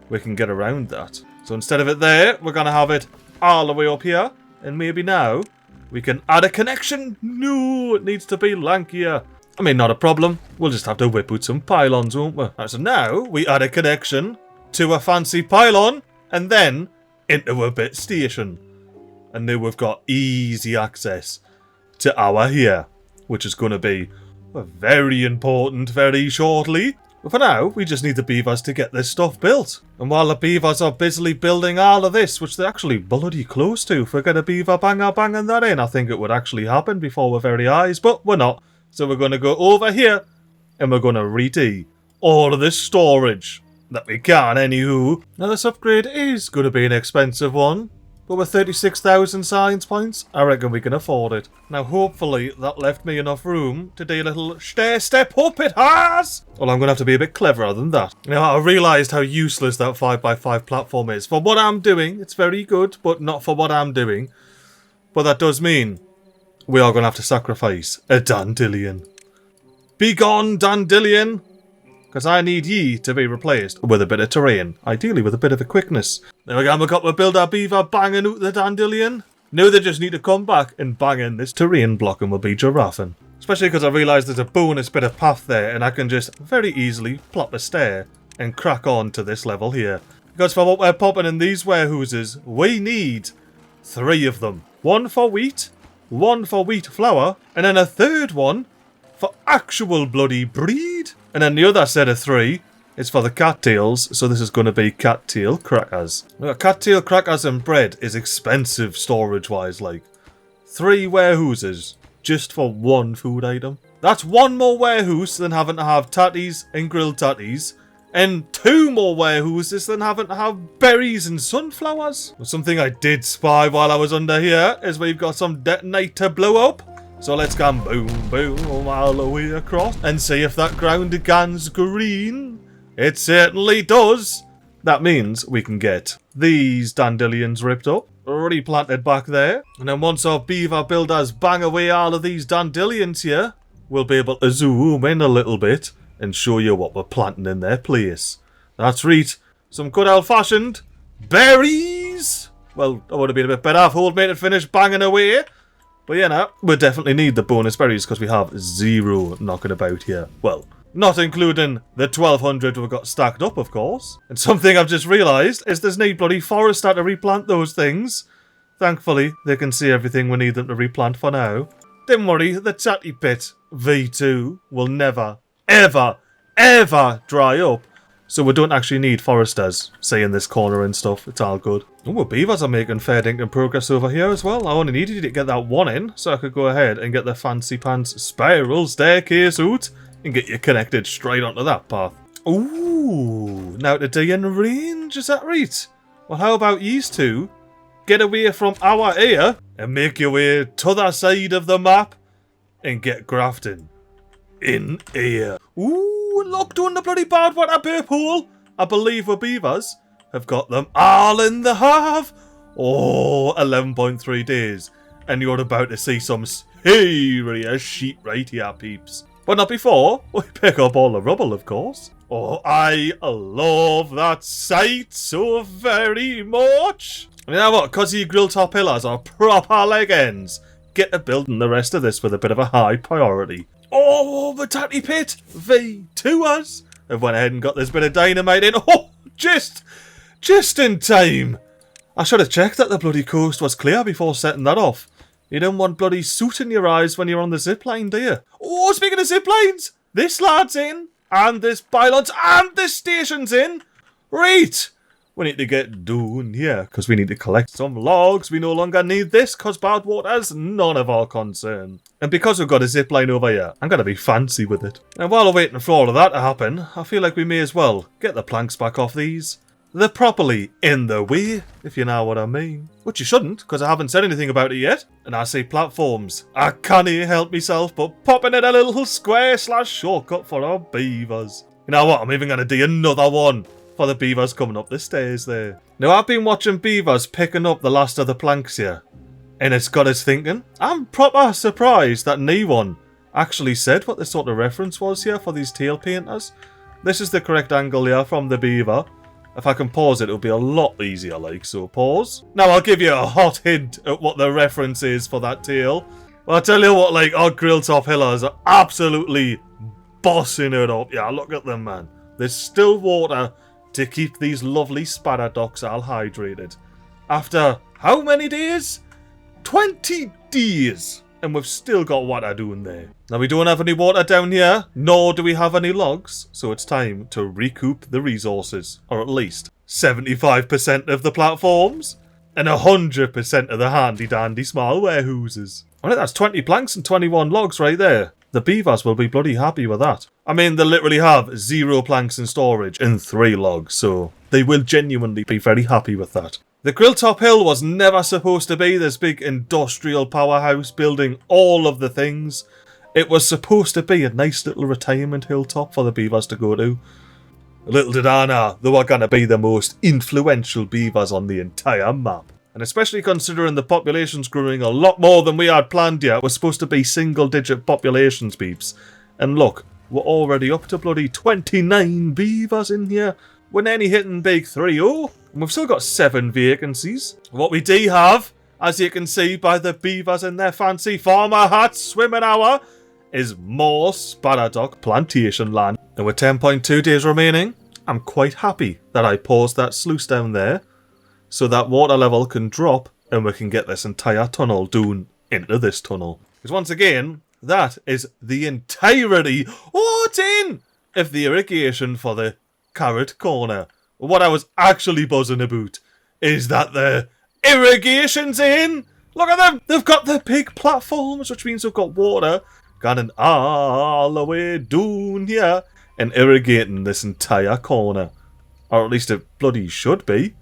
we can get around that. So instead of it there, we're going to have it all the way up here. And maybe now we can add a connection. No, it needs to be lankier. I mean, not a problem. We'll just have to whip out some pylons, won't we? Right, so now we add a connection to a fancy pylon and then into a bit station. And now we've got easy access to our here, which is going to be very important very shortly. But for now, we just need the beavers to get this stuff built. And while the beavers are busily building all of this, which they're actually bloody close to, if we get a beaver banger banging that in, I think it would actually happen before our very eyes, but we're not. So we're going to go over here, and we're going to redo all of this storage that we can, anywho. Now this upgrade is going to be an expensive one. But with 36,000 science points, I reckon we can afford it. Now hopefully that left me enough room to do a little stair-step up it has! Well, I'm going to have to be a bit cleverer than that. Now I realised how useless that 5x5 platform is. For what I'm doing, it's very good, but not for what I'm doing. But that does mean we are going to have to sacrifice a dandelion. Be gone, dandelion! Because I need ye to be replaced with a bit of terrain. Ideally with a bit of a quickness. There we go, we've got to build our beaver banging out the dandelion. Now they just need to come back and bang in this terrain block and we'll be giraffing. Especially because I realise there's a bonus bit of path there and I can just very easily plop a stair and crack on to this level here. Because for what we're popping in these warehouses, we need 3 of them. 1 for wheat, 1 for wheat flour, and then a 3rd one for actual bloody breed. And then the other set of 3 is for the cattails, so this is going to be cattail crackers. Now, cattail crackers and bread is expensive storage-wise, like. 3 warehouses just for 1 food item. That's 1 more warehouse than having to have tatties and grilled tatties, and 2 more warehouses than having to have berries and sunflowers. Something I did spy while I was under here is we've got some detonite to blow up. So let's go boom, boom, all the way across and see if that ground again's green. It certainly does. That means we can get these dandelions ripped up, replanted back there. And then once our beaver builders bang away all of these dandelions here, we'll be able to zoom in a little bit and show you what we're planting in their place. That's right, some good old-fashioned berries. Well, that would have been a bit better if old mate had finished banging away. But yeah, no, we definitely need the bonus berries because we have 0 knocking about here. Well, Not including the 1,200 we've got stacked up, of course. And something I've just realised is there's no bloody forester to replant those things. Thankfully, they can see everything we need them to replant for now. Don't worry, the Chatty Pit V2 will never, ever, ever dry up. So we don't actually need foresters, say in this corner and stuff. It's all good. Oh, beavers are making fair dinkum progress over here as well. I only needed you to get that one in, so I could go ahead and get the fancy pants spiral staircase out and get you connected straight onto that path. Ooh, now to do in range, is that right? Well, how about these two? Get away from our ear and make your way to the side of the map and get grafting in here. Ooh, look, down the bloody badwater burp hole. I believe we beavers have got them all in the half. Oh, 11.3 days. And you're about to see some serious sheep right here, peeps. But not before we pick up all the rubble, of course. Oh, I love that sight so very much. You know what, because you grill top pillars are proper leg ends, get to building the rest of this with a bit of a high priority. Oh, the Tatty Pit V2ers have went ahead and got this bit of dynamite in. Oh, just in time. I should have checked that the bloody coast was clear before setting that off. You don't want bloody soot in your eyes when you're on the zipline, do you? Oh, speaking of ziplines, this lad's in, and this pylons, and this station's in. Right. We need to get down here, because we need to collect some logs. We no longer need this, because badwater's none of our concern. And because we've got a zipline over here, I'm going to be fancy with it. And while we're waiting for all of that to happen, I feel like we may as well get the planks back off these. They're properly in the way, if you know what I mean. Which you shouldn't, because I haven't said anything about it yet. And I say platforms. I can't help myself but popping in a little square / shortcut for our beavers. You know what, I'm even going to do another one for the beavers coming up the stairs there. Now, I've been watching beavers picking up the last of the planks here. And it's got us thinking. I'm proper surprised that no one actually said what the sort of reference was here for these tail painters. This is the correct angle here from the beaver. If I can pause it, it'll be a lot easier, like, so pause. Now, I'll give you a hot hint at what the reference is for that tail. Well, I'll tell you what, like, our grill top hillers are absolutely bossing it up. Yeah, look at them, man. There's still water to keep these lovely spadder ducks all hydrated. After how many days? 20 days! And we've still got water doing there. Now, we don't have any water down here, nor do we have any logs, so it's time to recoup the resources, or at least 75% of the platforms, and 100% of the handy-dandy small warehouses. I think that's 20 planks and 21 logs right there. The beavers will be bloody happy with that. I mean, they literally have 0 planks in storage and 3 logs, so they will genuinely be very happy with that. The Grilltop Hill was never supposed to be this big industrial powerhouse building all of the things. It was supposed to be a nice little retirement hilltop for the beavers to go to. Little did I know, they were going to be the most influential beavers on the entire map. And especially considering the population's growing a lot more than we had planned yet. We're supposed to be single-digit populations, peeps. And look, we're already up to bloody 29 beavers in here. We're nearly hitting big 3-0. And we've still got 7 vacancies. What we do have, as you can see by the beavers in their fancy farmer hats swimming hour, is more spadderduck plantation land. And with 10.2 days remaining, I'm quite happy that I paused that sluice down there, so that water level can drop and we can get this entire tunnel down into this tunnel. Because once again, that is the entirety, what's in, of the irrigation for the carrot corner. What I was actually buzzing about is that the irrigation's in. Look at them. They've got the big platforms, which means they've got water going all the way down here and irrigating this entire corner. Or at least it bloody should be.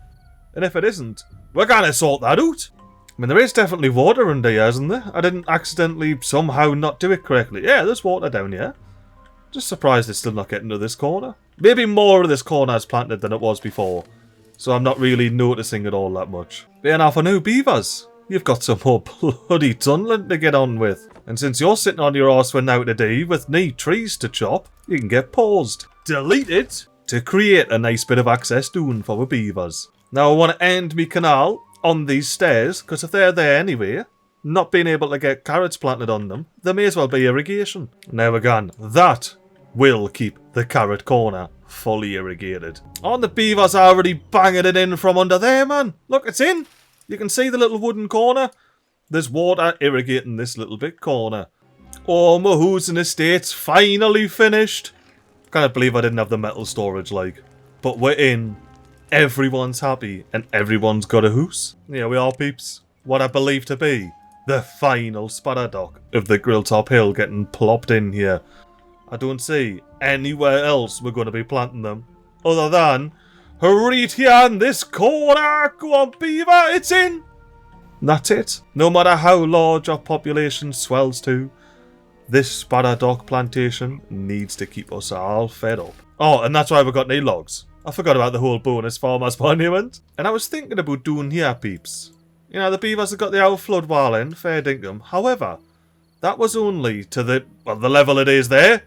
And if it isn't, we're going to sort that out. I mean, there is definitely water under here, isn't there? I didn't accidentally somehow not do it correctly. Yeah, there's water down here. Just surprised it's still not getting to this corner. Maybe more of this corner is planted than it was before, so I'm not really noticing it all that much. But now for new beavers, you've got some more bloody tunneling to get on with. And since you're sitting on your arse for now today with no trees to chop, you can get paused. Delete it to create a nice bit of access down for the beavers. Now I want to end my canal on these stairs, because if they're there anyway, not being able to get carrots planted on them, there may as well be irrigation. Now again, that will keep the carrot corner fully irrigated. Oh, and the beavers are already banging it in from under there, man. Look, it's in. You can see the little wooden corner. There's water irrigating this little bit corner. Oh, my housing estate's finally finished. Can't believe I didn't have the metal storage, like. But we're in. Everyone's happy and everyone's got a house. Here we are, peeps. What I believe to be the final spatter dock of the Grilltop Hill getting plopped in here. I don't see anywhere else we're going to be planting them other than right here in this corner. Go on, beaver, it's in. And that's it. No matter how large our population swells to, this spatter dock plantation needs to keep us all fed up. Oh, and that's why we've got no logs. I forgot about the whole bonus farmers monument. And I was thinking about doing here, peeps. You know, the beavers have got the old flood wall in, fair dinkum. However, that was only to the level it is there.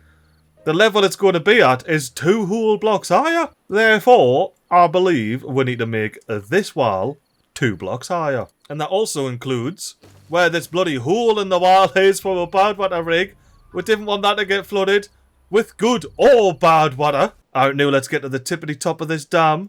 The level it's going to be at is 2 whole blocks higher. Therefore, I believe we need to make this wall 2 blocks higher. And that also includes where this bloody hole in the wall is from a badwater rig. We didn't want that to get flooded with good or bad water. Alright, now let's get to the tippity top of this dam,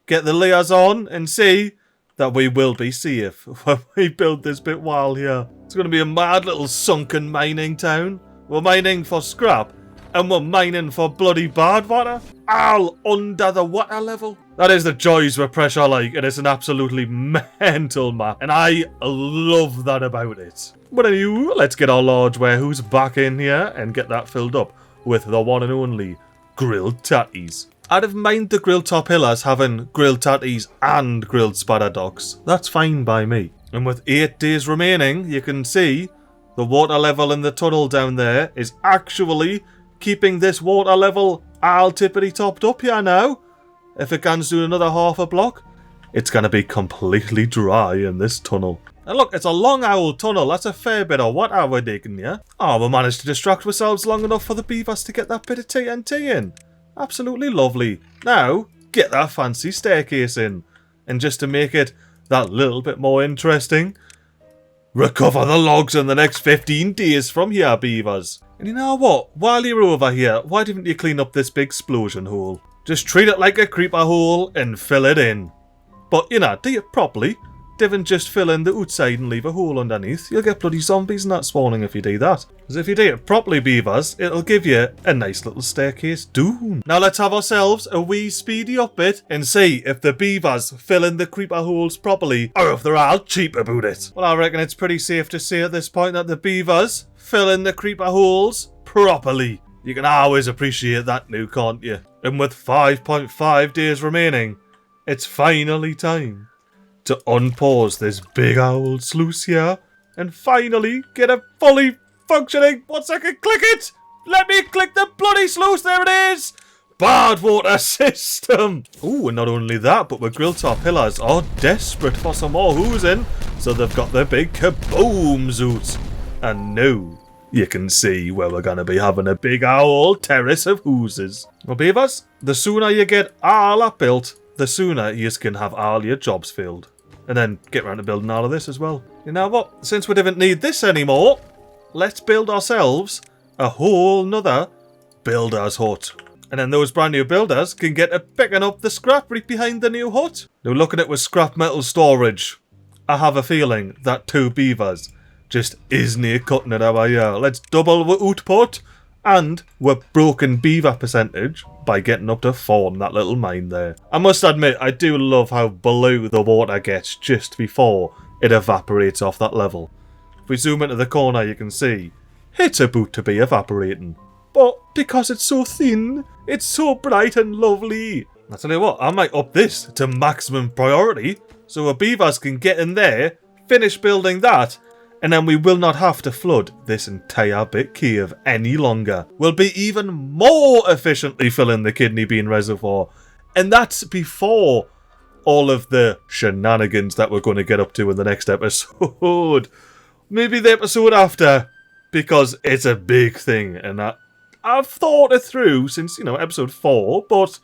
get the layers on, and see that we will be safe when we build this bit wall here. It's going to be a mad little sunken mining town. We're mining for scrap, and we're mining for bloody bad water, all under the water level. That is the joys with pressure like, and it's an absolutely mental map, and I love that about it. But anyway, let's get our large warehouse back in here and get that filled up with the one and only grilled tatties. I don't mind the Grilltop Hillers having grilled tatties and grilled spatter docks. That's fine by me. And with 8 days remaining, you can see the water level in the tunnel down there is actually keeping this water level all tippity topped up here now. If it can do another half a block, it's going to be completely dry in this tunnel. And look, it's a long old tunnel. That's a fair bit of water we're digging here. Oh, we managed to distract ourselves long enough for the beavers to get that bit of TNT in. Absolutely lovely. Now, get that fancy staircase in. And just to make it that little bit more interesting, recover the logs in the next 15 days from here, beavers. And you know what? While you're over here, why didn't you clean up this big explosion hole? Just treat it like a creeper hole and fill it in. But, you know, do it properly. Don't just fill in the outside and leave a hole underneath. You'll get bloody zombies and that spawning if you do that. Because if you do it properly, beavers, it'll give you a nice little staircase down. Now let's have ourselves a wee speedy up bit and see if the beavers fill in the creeper holes properly or if they're all cheap about it. Well, I reckon it's pretty safe to say at this point that the beavers fill in the creeper holes properly. You can always appreciate that now, can't you? And with 5.5 days remaining, it's finally time to unpause this big old sluice here and finally get a fully functioning, 1 second, click it! Let me click the bloody sluice, there it is! Badwater system! Ooh, and not only that, but the Grilltop Hillers are desperate for some more housing, so they've got their big kaboom zoots. And now you can see where we're going to be having a big old terrace of houses. Well, beavers, the sooner you get all that built, the sooner you can have all your jobs filled. And then get around to building all of this as well. You know what? Since we didn't need this anymore, let's build ourselves a whole nother builder's hut. And then those brand new builders can get a picking up the scrap right behind the new hut. Now looking at it with scrap metal storage, I have a feeling that 2 beavers just isn't cutting it over here. Let's double the output and we're broken beaver percentage by getting up to 4 in that little mine there. I must admit, I do love how blue the water gets just before it evaporates off that level. If we zoom into the corner, you can see it's about to be evaporating. But because it's so thin, it's so bright and lovely. I tell you what, I might up this to maximum priority so our beavers can get in there, finish building that, and then we will not have to flood this entire bit cave any longer. We'll be even more efficiently filling the kidney bean reservoir. And that's before all of the shenanigans that we're going to get up to in the next episode. Maybe the episode after, because it's a big thing. And I've thought it through since, episode 4, but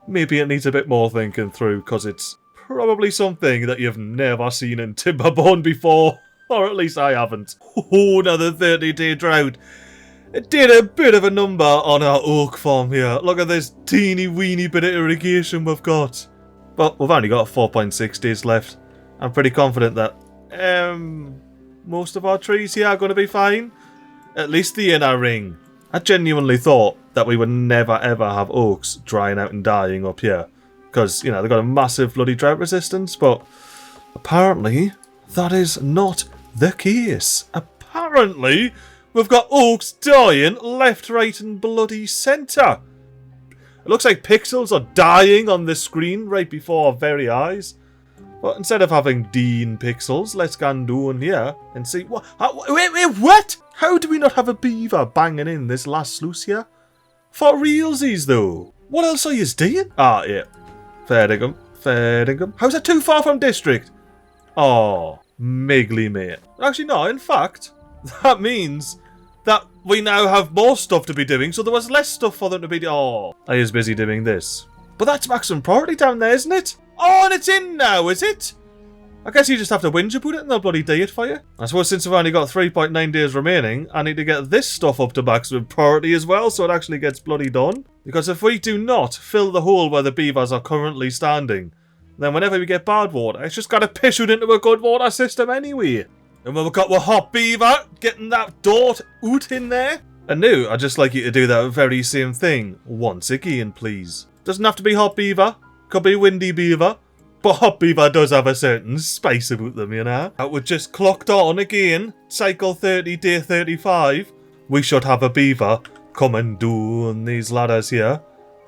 maybe it needs a bit more thinking through, because it's probably something that you've never seen in Timberborn before. Or at least I haven't. Oh, another 30-day drought. It did a bit of a number on our oak farm here. Look at this teeny weeny bit of irrigation we've got. But we've only got 4.6 days left. I'm pretty confident that most of our trees here are going to be fine. At least the inner ring. I genuinely thought that we would never ever have oaks drying out and dying up here. Because, you know, they've got a massive bloody drought resistance. But apparently that is not the case. Apparently we've got oaks dying left, right and bloody centre. It looks like pixels are dying on the screen right before our very eyes. But instead of having Dean pixels, let's go down here and see what. Wait, what? How do we not have a beaver banging in this last sluice here? For realsies though. What else are you doing? Ah, yeah. Fair dinkum. How's that too far from district? Oh, MiGly, mate. Actually, no, in fact, that means that we now have more stuff to be doing, so there was less stuff for them to be doing. Oh, I was busy doing this. But that's maximum priority down there, isn't it? Oh, and it's in now, is it? I guess you just have to whinge about it and they'll bloody do it for you. I suppose since we've only got 3.9 days remaining, I need to get this stuff up to maximum priority as well, so it actually gets bloody done. Because if we do not fill the hole where the beavers are currently standing, then whenever we get bad water, it's just got to piss it into a good water system anyway. And when we've got our hot beaver, getting that dort out in there. And now, I'd just like you to do that very same thing once again, please. Doesn't have to be hot beaver, could be windy beaver. But hot beaver does have a certain spice about them, you know. That we're just clocked on again, cycle 30, day 35. We should have a beaver coming down these ladders here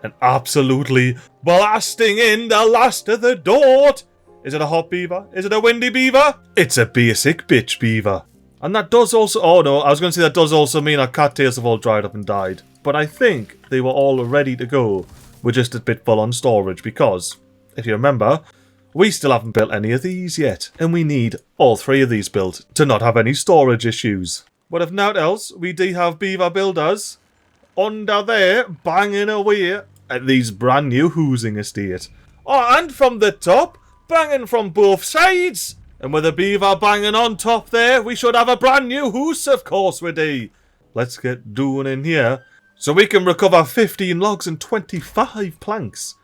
and absolutely blasting in the last of the dort. Is it a hot beaver? Is it a windy beaver? It's a basic bitch beaver. And that does also... Oh no, I was going to say that does also mean our cattails have all dried up and died. But I think they were all ready to go. We're just a bit full on storage because, if you remember, we still haven't built any of these yet. And we need all 3 of these built to not have any storage issues. But if not else, we do have beaver builders under there banging away at these brand new housing estate. Oh, and from the top, banging from both sides. And with a beaver banging on top there, we should have a brand new house, of course we do. Let's get doing in here so we can recover 15 logs and 25 planks.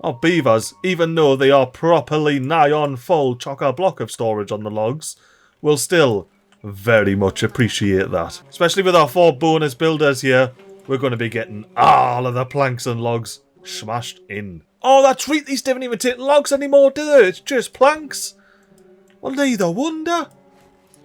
Our beavers, even though they are properly nigh on full chock-a-block of storage on the logs, will still very much appreciate that. Especially with our 4 bonus builders here, we're going to be getting all of the planks and logs smashed in. Oh, that's right, these don't even take logs anymore, do they? It's just planks. Well, neither wonder.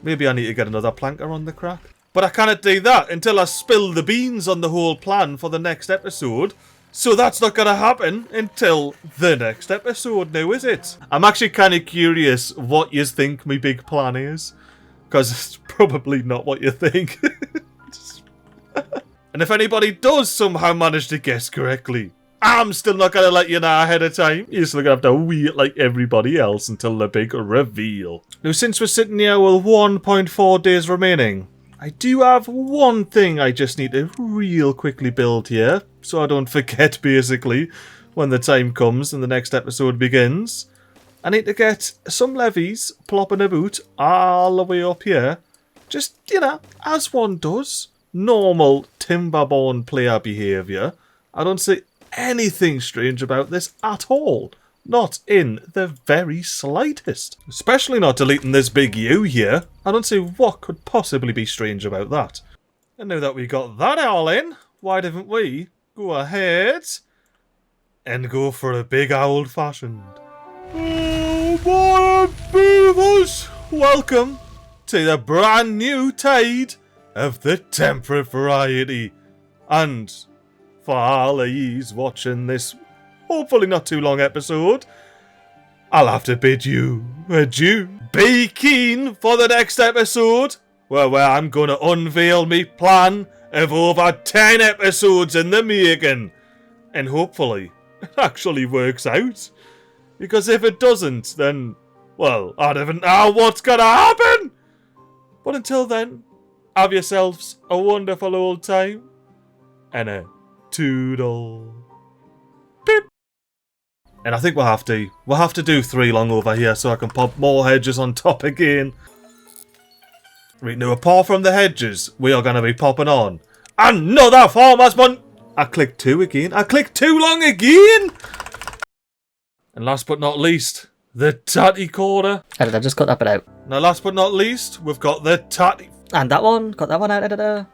Maybe I need to get another planker on the crack. But I cannot do that until I spill the beans on the whole plan for the next episode. So that's not going to happen until the next episode now, is it? I'm actually kind of curious what you think my big plan is. Because it's probably not what you think. And if anybody does somehow manage to guess correctly, I'm still not going to let you know ahead of time. You're still going to have to wait like everybody else until the big reveal. Now, since we're sitting here with 1.4 days remaining, I do have one thing I just need to real quickly build here, so I don't forget, basically, when the time comes and the next episode begins. I need to get some levees plopping about all the way up here. Just, you know, as one does. Normal Timberborn player behaviour. I don't see anything strange about this at all. Not in the very slightest. Especially not deleting this big U here. I don't see what could possibly be strange about that. And now that we got that all in, why didn't we go ahead and go for a big old-fashioned... Oh, boy, beavers! Welcome to the brand new tide of the temperate variety. And for all of yous watching this hopefully not too long episode, I'll have to bid you adieu. Be keen for the next episode, where I'm going to unveil me plan of over 10 episodes in the making. And hopefully it actually works out. Because if it doesn't, then, well, I don't know what's going to happen. But until then, have yourselves a wonderful old time. And a toodle. Beep. And I think we'll have to do 3 long over here so I can pop more hedges on top again. Right, now apart from the hedges, we are going to be popping on Another farmer's bun. I clicked 2 again. I clicked too long again. And last but not least, the tatty quarter. Editor, just cut that bit out. Now last but not least, we've got the tatty... And that one. Cut that one out, editor.